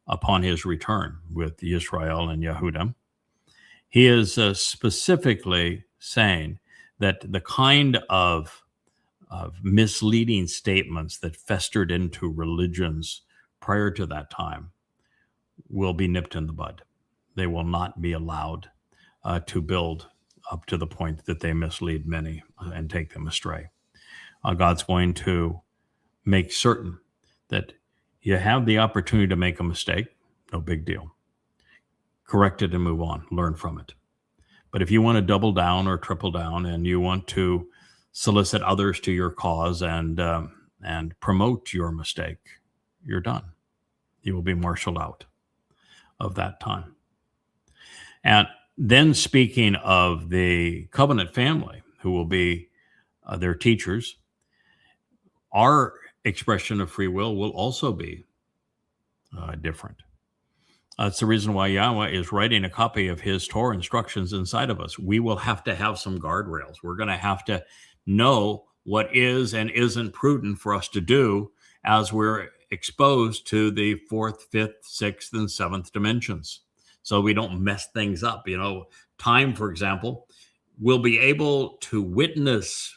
upon his return with Yisrael and Yehudim, he is specifically saying that the kind of misleading statements that festered into religions prior to that time will be nipped in the bud. They will not be allowed to build up to the point that they mislead many and take them astray. God's going to make certain that you have the opportunity to make a mistake, no big deal. Correct it and move on, learn from it. But if you want to double down or triple down and you want to solicit others to your cause and promote your mistake, you're done. You will be marshaled out of that time. And then speaking of the covenant family, who will be their teachers, our expression of free will also be different. That's the reason why Yahweh is writing a copy of his Torah instructions inside of us. We will have to have some guardrails. We're going to have to know what is and isn't prudent for us to do as we're exposed to the fourth, fifth, sixth, and seventh dimensions, so we don't mess things up. Time, for example, we'll be able to witness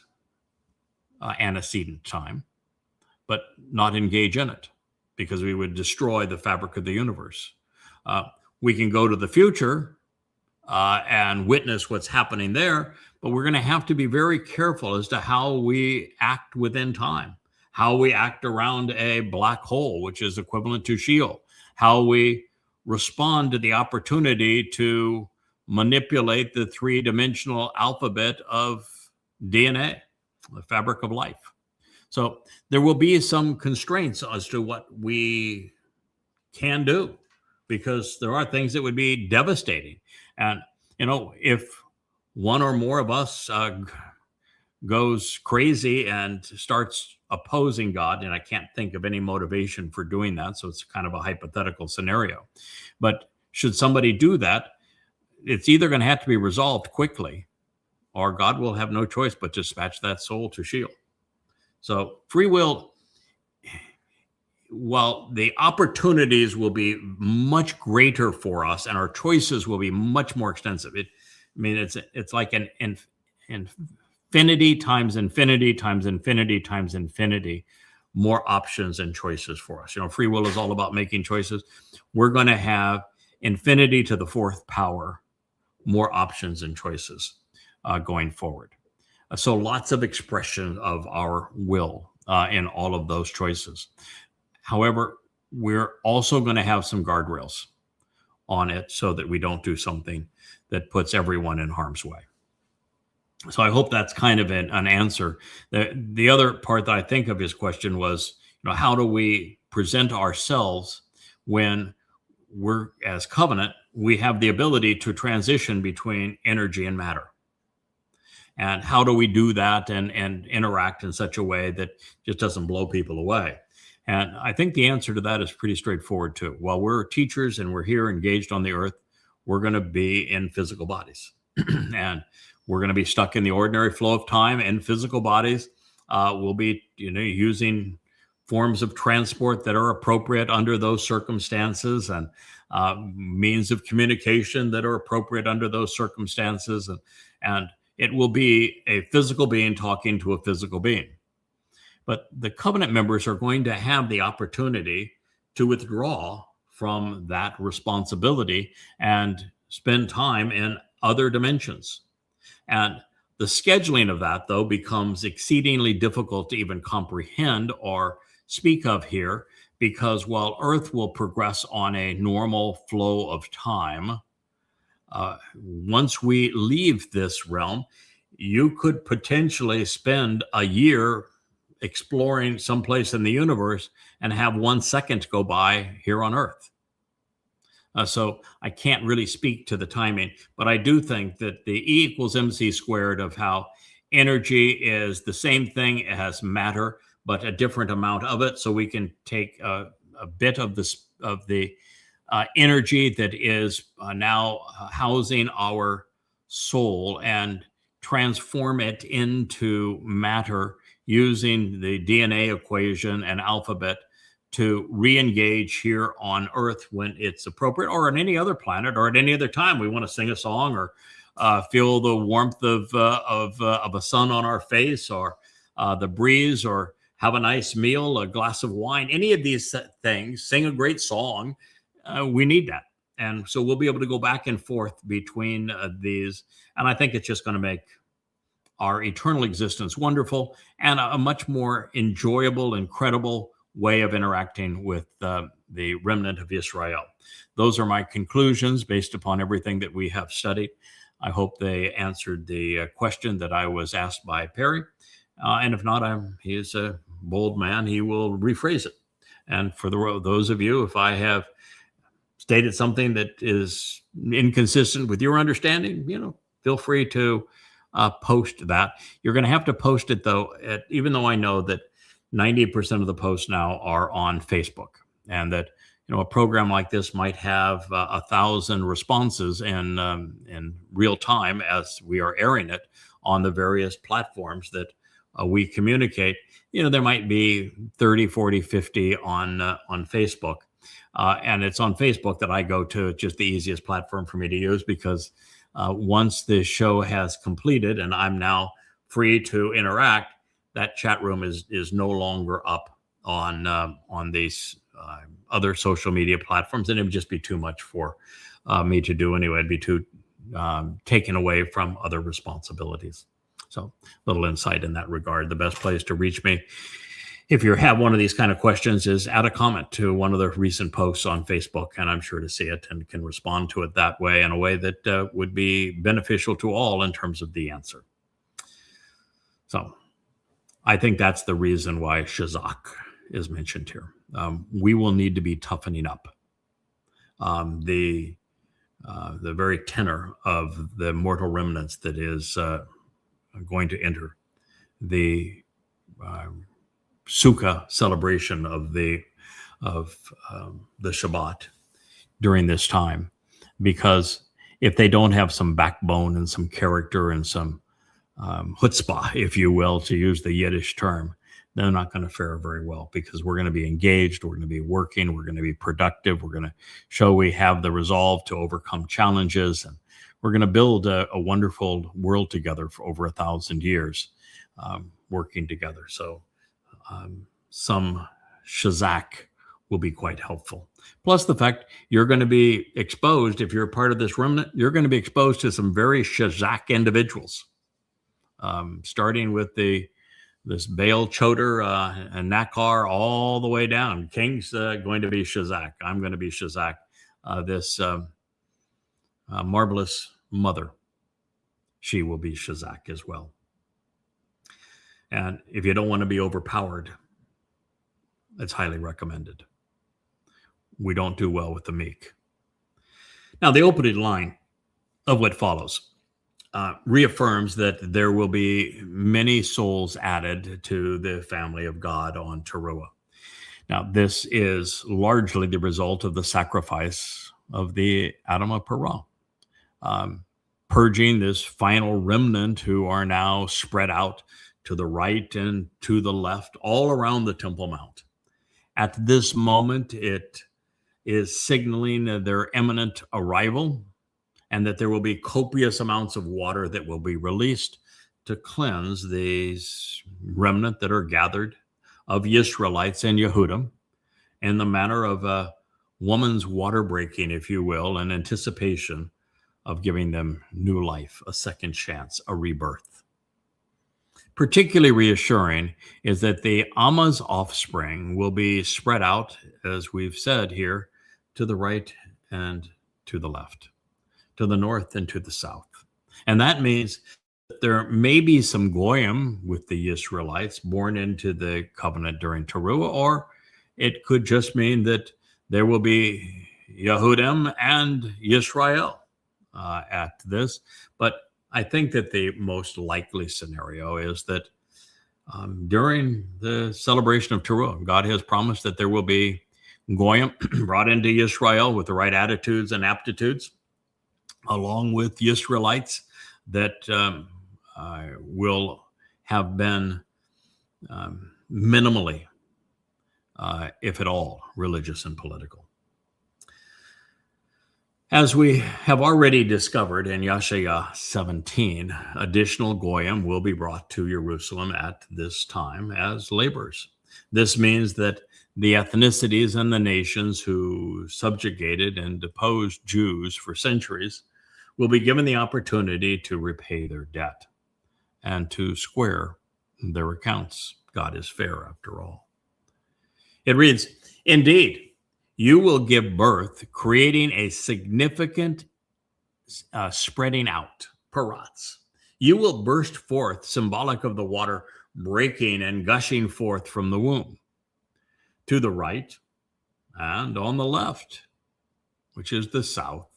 antecedent time, but not engage in it, because we would destroy the fabric of the universe. We can go to the future and witness what's happening there, but we're going to have to be very careful as to how we act within time, how we act around a black hole, which is equivalent to Sheol, how we respond to the opportunity to manipulate the three-dimensional alphabet of DNA, the fabric of life. So there will be some constraints as to what we can do, because there are things that would be devastating. And, if one or more of us goes crazy and starts opposing God, and I can't think of any motivation for doing that, so it's kind of a hypothetical scenario. But should somebody do that, it's either going to have to be resolved quickly, or God will have no choice but to dispatch that soul to Sheol. So free will, while the opportunities will be much greater for us and our choices will be much more extensive, it's like an infinity times infinity times infinity times infinity more options and choices for us. Free will is all about making choices. We're going to have infinity to the fourth power more options and choices going forward. So lots of expression of our will in all of those choices. However, we're also going to have some guardrails on it so that we don't do something that puts everyone in harm's way. So I hope that's kind of an answer. The other part that I think of his question was, how do we present ourselves when we're, as covenant, we have the ability to transition between energy and matter? And how do we do that and interact in such a way that just doesn't blow people away? And I think the answer to that is pretty straightforward too. While we're teachers and we're here engaged on the earth, we're going to be in physical bodies. And we're going to be stuck in the ordinary flow of time in physical bodies. We'll be, using forms of transport that are appropriate under those circumstances, and means of communication that are appropriate under those circumstances. And it will be a physical being talking to a physical being. But the covenant members are going to have the opportunity to withdraw from that responsibility and spend time in other dimensions. And the scheduling of that, though, becomes exceedingly difficult to even comprehend or speak of here, because while Earth will progress on a normal flow of time, once we leave this realm, you could potentially spend a year exploring someplace in the universe and have 1 second go by here on Earth. So I can't really speak to the timing, but I do think that the E equals MC squared of how energy is the same thing as matter, but a different amount of it. So we can take a bit of the energy that is now housing our soul and transform it into matter using the DNA equation and alphabet to re-engage here on Earth when it's appropriate, or on any other planet, or at any other time we want to sing a song, or feel the warmth of a sun on our face, or the breeze, or have a nice meal, a glass of wine, any of these things, sing a great song. We need that. And so we'll be able to go back and forth between these. And I think it's just going to make our eternal existence wonderful and a much more enjoyable, incredible way of interacting with the remnant of Israel. Those are my conclusions based upon everything that we have studied. I hope they answered the question that I was asked by Perry. And if not, he is a bold man. He will rephrase it. And for those of you, if I have stated something that is inconsistent with your understanding, feel free to post that. You're going to have to post it, though, even though I know that 90% of the posts now are on Facebook, and that a program like this might have 1,000 responses in real time as we are airing it on the various platforms that we communicate. There might be 30, 40, 50 on Facebook. And it's on Facebook that I go to. It's just the easiest platform for me to use, because once the show has completed and I'm now free to interact, that chat room is no longer up on these other social media platforms, and it would just be too much for me to do anyway. It'd be too taken away from other responsibilities. So, little insight in that regard. The best place to reach me, if you have one of these kind of questions, is add a comment to one of the recent posts on Facebook, and I'm sure to see it and can respond to it that way, in a way that would be beneficial to all in terms of the answer. So I think that's the reason why Shazak is mentioned here. We will need to be toughening up. The very tenor of the mortal remnants that is going to enter the Sukkah celebration of the Shabbat during this time, because if they don't have some backbone and some character and some chutzpah, if you will, to use the Yiddish term, they're not going to fare very well, because we're going to be engaged, we're going to be working, we're going to be productive, we're going to show we have the resolve to overcome challenges, and we're going to build a wonderful world together for over 1,000 years, working together. So some shazak will be quite helpful. Plus the fact you're going to be exposed, if you're a part of this remnant, you're going to be exposed to some very shazak individuals, starting with this Baal Choder and Nakar all the way down. King's going to be shazak. I'm going to be shazak. This marvelous mother, she will be shazak as well. And if you don't want to be overpowered, it's highly recommended. We don't do well with the meek. Now, the opening line of what follows reaffirms that there will be many souls added to the family of God on Teruah. Now, this is largely the result of the sacrifice of the Adam of Perah, purging this final remnant who are now spread out to the right and to the left, all around the Temple Mount. At this moment, it is signaling their imminent arrival, and that there will be copious amounts of water that will be released to cleanse these remnant that are gathered of Israelites and Yehudim in the manner of a woman's water breaking, if you will, in anticipation of giving them new life, a second chance, a rebirth. Particularly reassuring is that the Amma's offspring will be spread out, as we've said here, to the right and to the left, to the north and to the south. And that means that there may be some goyim with the Israelites born into the covenant during Teruah, or it could just mean that there will be Yehudim and Yisrael at this. But I think that the most likely scenario is that during the celebration of Teruah, God has promised that there will be goyim brought into Israel with the right attitudes and aptitudes, along with Israelites that will have been minimally, if at all, religious and political. As we have already discovered in Yeshaya 17, additional goyim will be brought to Jerusalem at this time as laborers. This means that the ethnicities and the nations who subjugated and deposed Jews for centuries will be given the opportunity to repay their debt and to square their accounts. God is fair, after all. It reads, "Indeed, you will give birth, creating a significant spreading out, parats. You will burst forth, symbolic of the water breaking and gushing forth from the womb, to the right and on the left, which is the south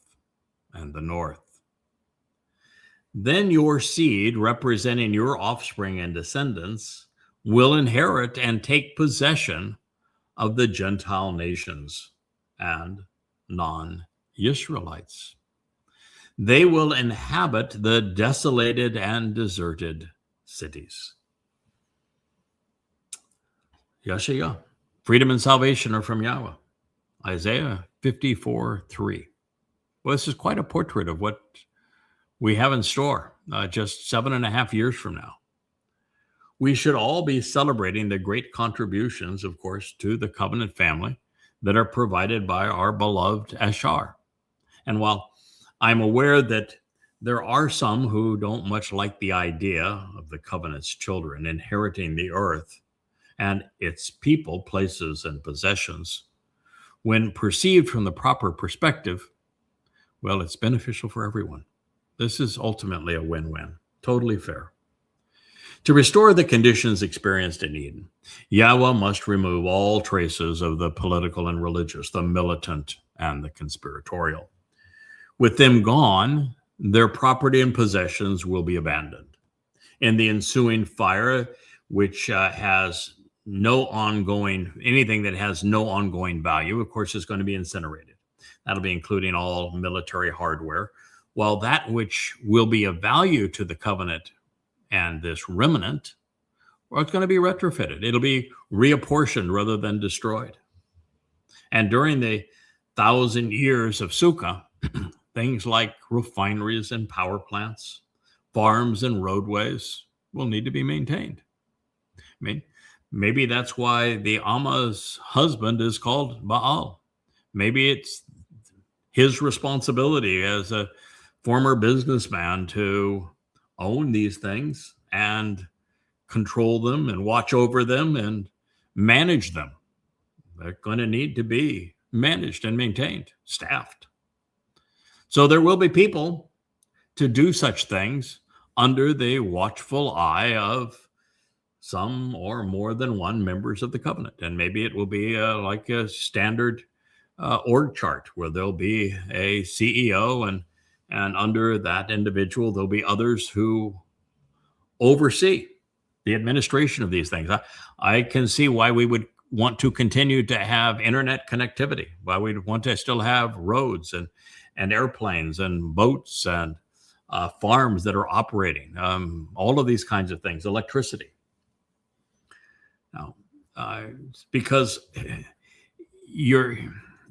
and the north. Then your seed, representing your offspring and descendants, will inherit and take possession of the Gentile nations and non-Israelites. They will inhabit the desolated and deserted cities." Yeshaya, freedom and salvation are from Yahweh. Isaiah 54:3. Well, this is quite a portrait of what we have in store just 7.5 years from now. We should all be celebrating the great contributions, of course, to the covenant family that are provided by our beloved Ashar. And while I'm aware that there are some who don't much like the idea of the covenant's children inheriting the earth and its people, places, and possessions, when perceived from the proper perspective, well, it's beneficial for everyone. This is ultimately a win-win, totally fair. To restore the conditions experienced in Eden, Yahweh must remove all traces of the political and religious, the militant and the conspiratorial. With them gone, their property and possessions will be abandoned. in the ensuing fire, which has no ongoing, anything that has no ongoing value, of course, is going to be incinerated. That'll be including all military hardware, while that which will be of value to the covenant and this remnant, well, it's going to be retrofitted. It'll be reapportioned rather than destroyed. And during the 1,000 years of Sukkah, things like refineries and power plants, farms and roadways will need to be maintained. I mean, maybe that's why the Amma's husband is called Baal. Maybe it's his responsibility as a former businessman to own these things and control them and watch over them and manage them. They're going to need to be managed and maintained, staffed. So there will be people to do such things under the watchful eye of some or more than one members of the covenant. And maybe it will be like a standard org chart where there'll be a CEO and under that individual, there'll be others who oversee the administration of these things. I can see why we would want to continue to have internet connectivity, why we'd want to still have roads and airplanes and boats and farms that are operating, all of these kinds of things, electricity. Now, because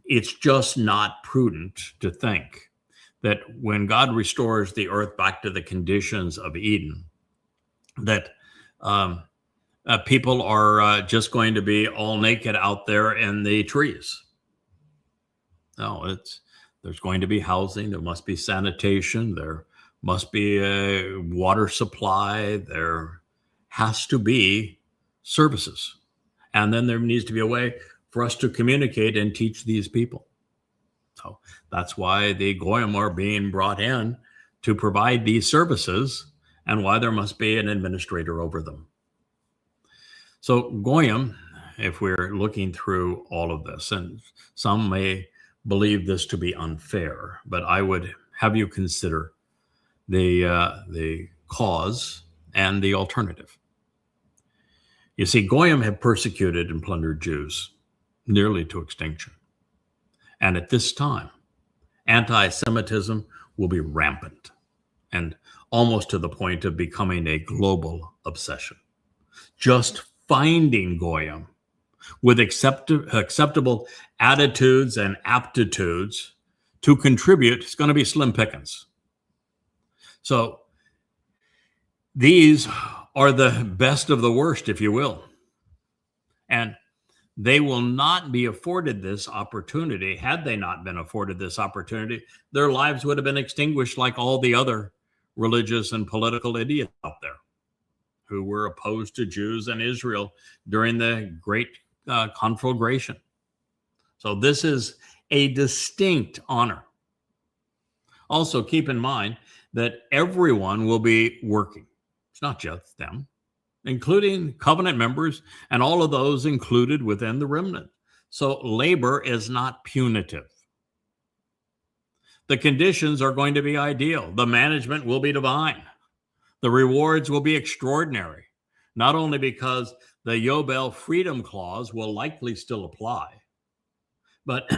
it's just not prudent to think that when God restores the earth back to the conditions of Eden, that people are just going to be all naked out there in the trees. No, there's going to be housing. There must be sanitation. There must be a water supply. There has to be services. And then there needs to be a way for us to communicate and teach these people. So that's why the Goyim are being brought in to provide these services and why there must be an administrator over them. So Goyim, if we're looking through all of this, and some may believe this to be unfair, but I would have you consider the cause and the alternative. You see, Goyim have persecuted and plundered Jews nearly to extinction. And at this time, anti-Semitism will be rampant and almost to the point of becoming a global obsession. Just finding Goyim with acceptable attitudes and aptitudes to contribute is going to be slim pickings. So these are the best of the worst, if you will. And they will not be afforded this opportunity. Had they not been afforded this opportunity, their lives would have been extinguished like all the other religious and political idiots out there who were opposed to Jews and Israel during the Great Conflagration. So this is a distinct honor. Also, keep in mind that everyone will be working. It's not just them, including covenant members and all of those included within the remnant. So labor is not punitive. The conditions are going to be ideal. The management will be divine. The rewards will be extraordinary, not only because the Yobel Freedom Clause will likely still apply, but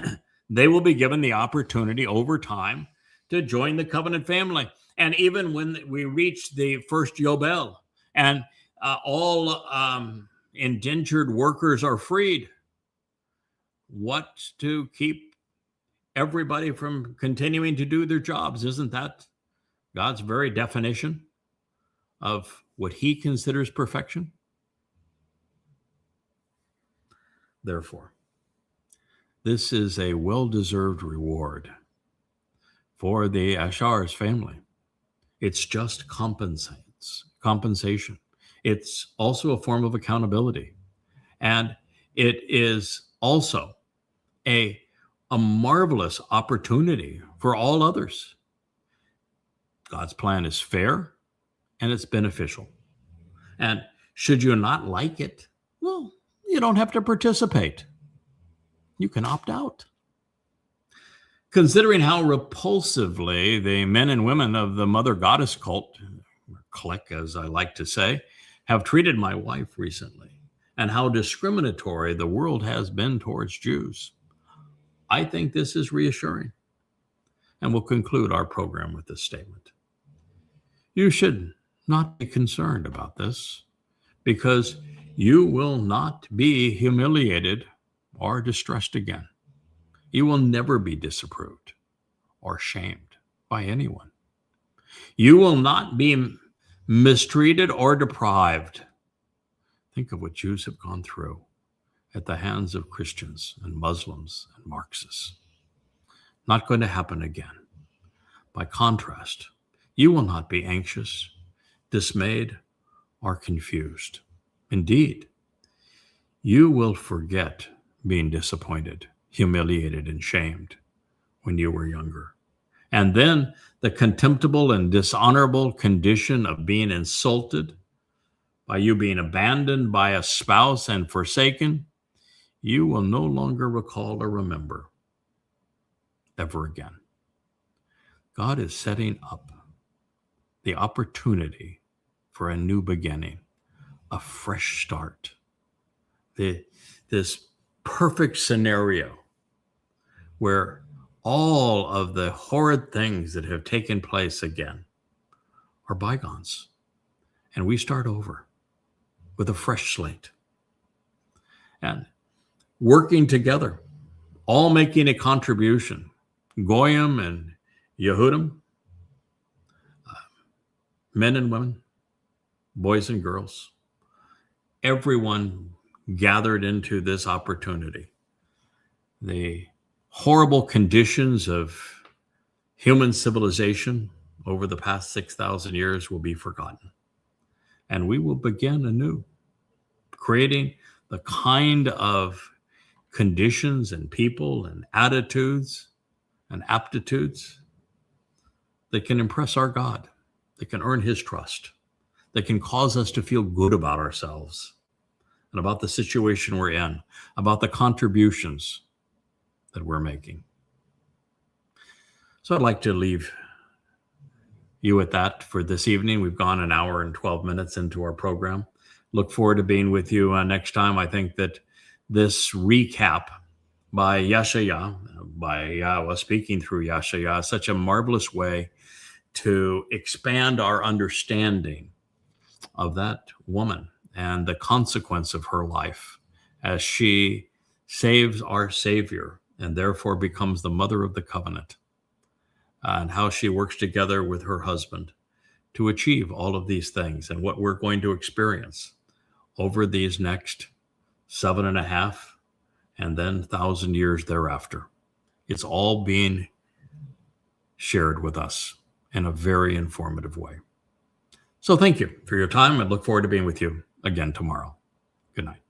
they will be given the opportunity over time to join the covenant family. And even when we reach the first Yobel and all indentured workers are freed, what to keep everybody from continuing to do their jobs? Isn't that God's very definition of what he considers perfection? Therefore, this is a well-deserved reward for the Ashar's family. It's just compensation. It's also a form of accountability. And it is also a marvelous opportunity for all others. God's plan is fair and it's beneficial. And should you not like it, well, you don't have to participate. You can opt out. Considering how repulsively the men and women of the mother goddess cult clique, as I like to say, have treated my wife recently, and how discriminatory the world has been towards Jews. I think this is reassuring. And we'll conclude our program with this statement. You should not be concerned about this, because you will not be humiliated or distressed again. You will never be disapproved or shamed by anyone. You will not be mistreated or deprived. Think of what Jews have gone through at the hands of Christians and Muslims and Marxists. Not going to happen again. By contrast, you will not be anxious, dismayed, or confused. Indeed, you will forget being disappointed, humiliated, and shamed when you were younger. And then the contemptible and dishonorable condition of being insulted by you being abandoned by a spouse and forsaken, you will no longer recall or remember ever again. God is setting up the opportunity for a new beginning, a fresh start. This perfect scenario where all of the horrid things that have taken place again are bygones. And we start over with a fresh slate. And working together, all making a contribution, Goyim and Yehudim, men and women, boys and girls, everyone gathered into this opportunity. The horrible conditions of human civilization over the past 6,000 years will be forgotten. And we will begin anew, creating the kind of conditions and people and attitudes and aptitudes that can impress our God, that can earn his trust, that can cause us to feel good about ourselves and about the situation we're in, about the contributions that we're making. So I'd like to leave you at that for this evening. We've gone an hour and 12 minutes into our program. Look forward to being with you next time. I think that this recap by Yeshaya, by Yahweh, speaking through Yeshaya, is such a marvelous way to expand our understanding of that woman and the consequence of her life as she saves our Savior and therefore becomes the mother of the covenant, and how she works together with her husband to achieve all of these things and what we're going to experience over these next 7.5 and then 1,000 years thereafter. It's all being shared with us in a very informative way. So thank you for your time, and look forward to being with you again tomorrow. Good night.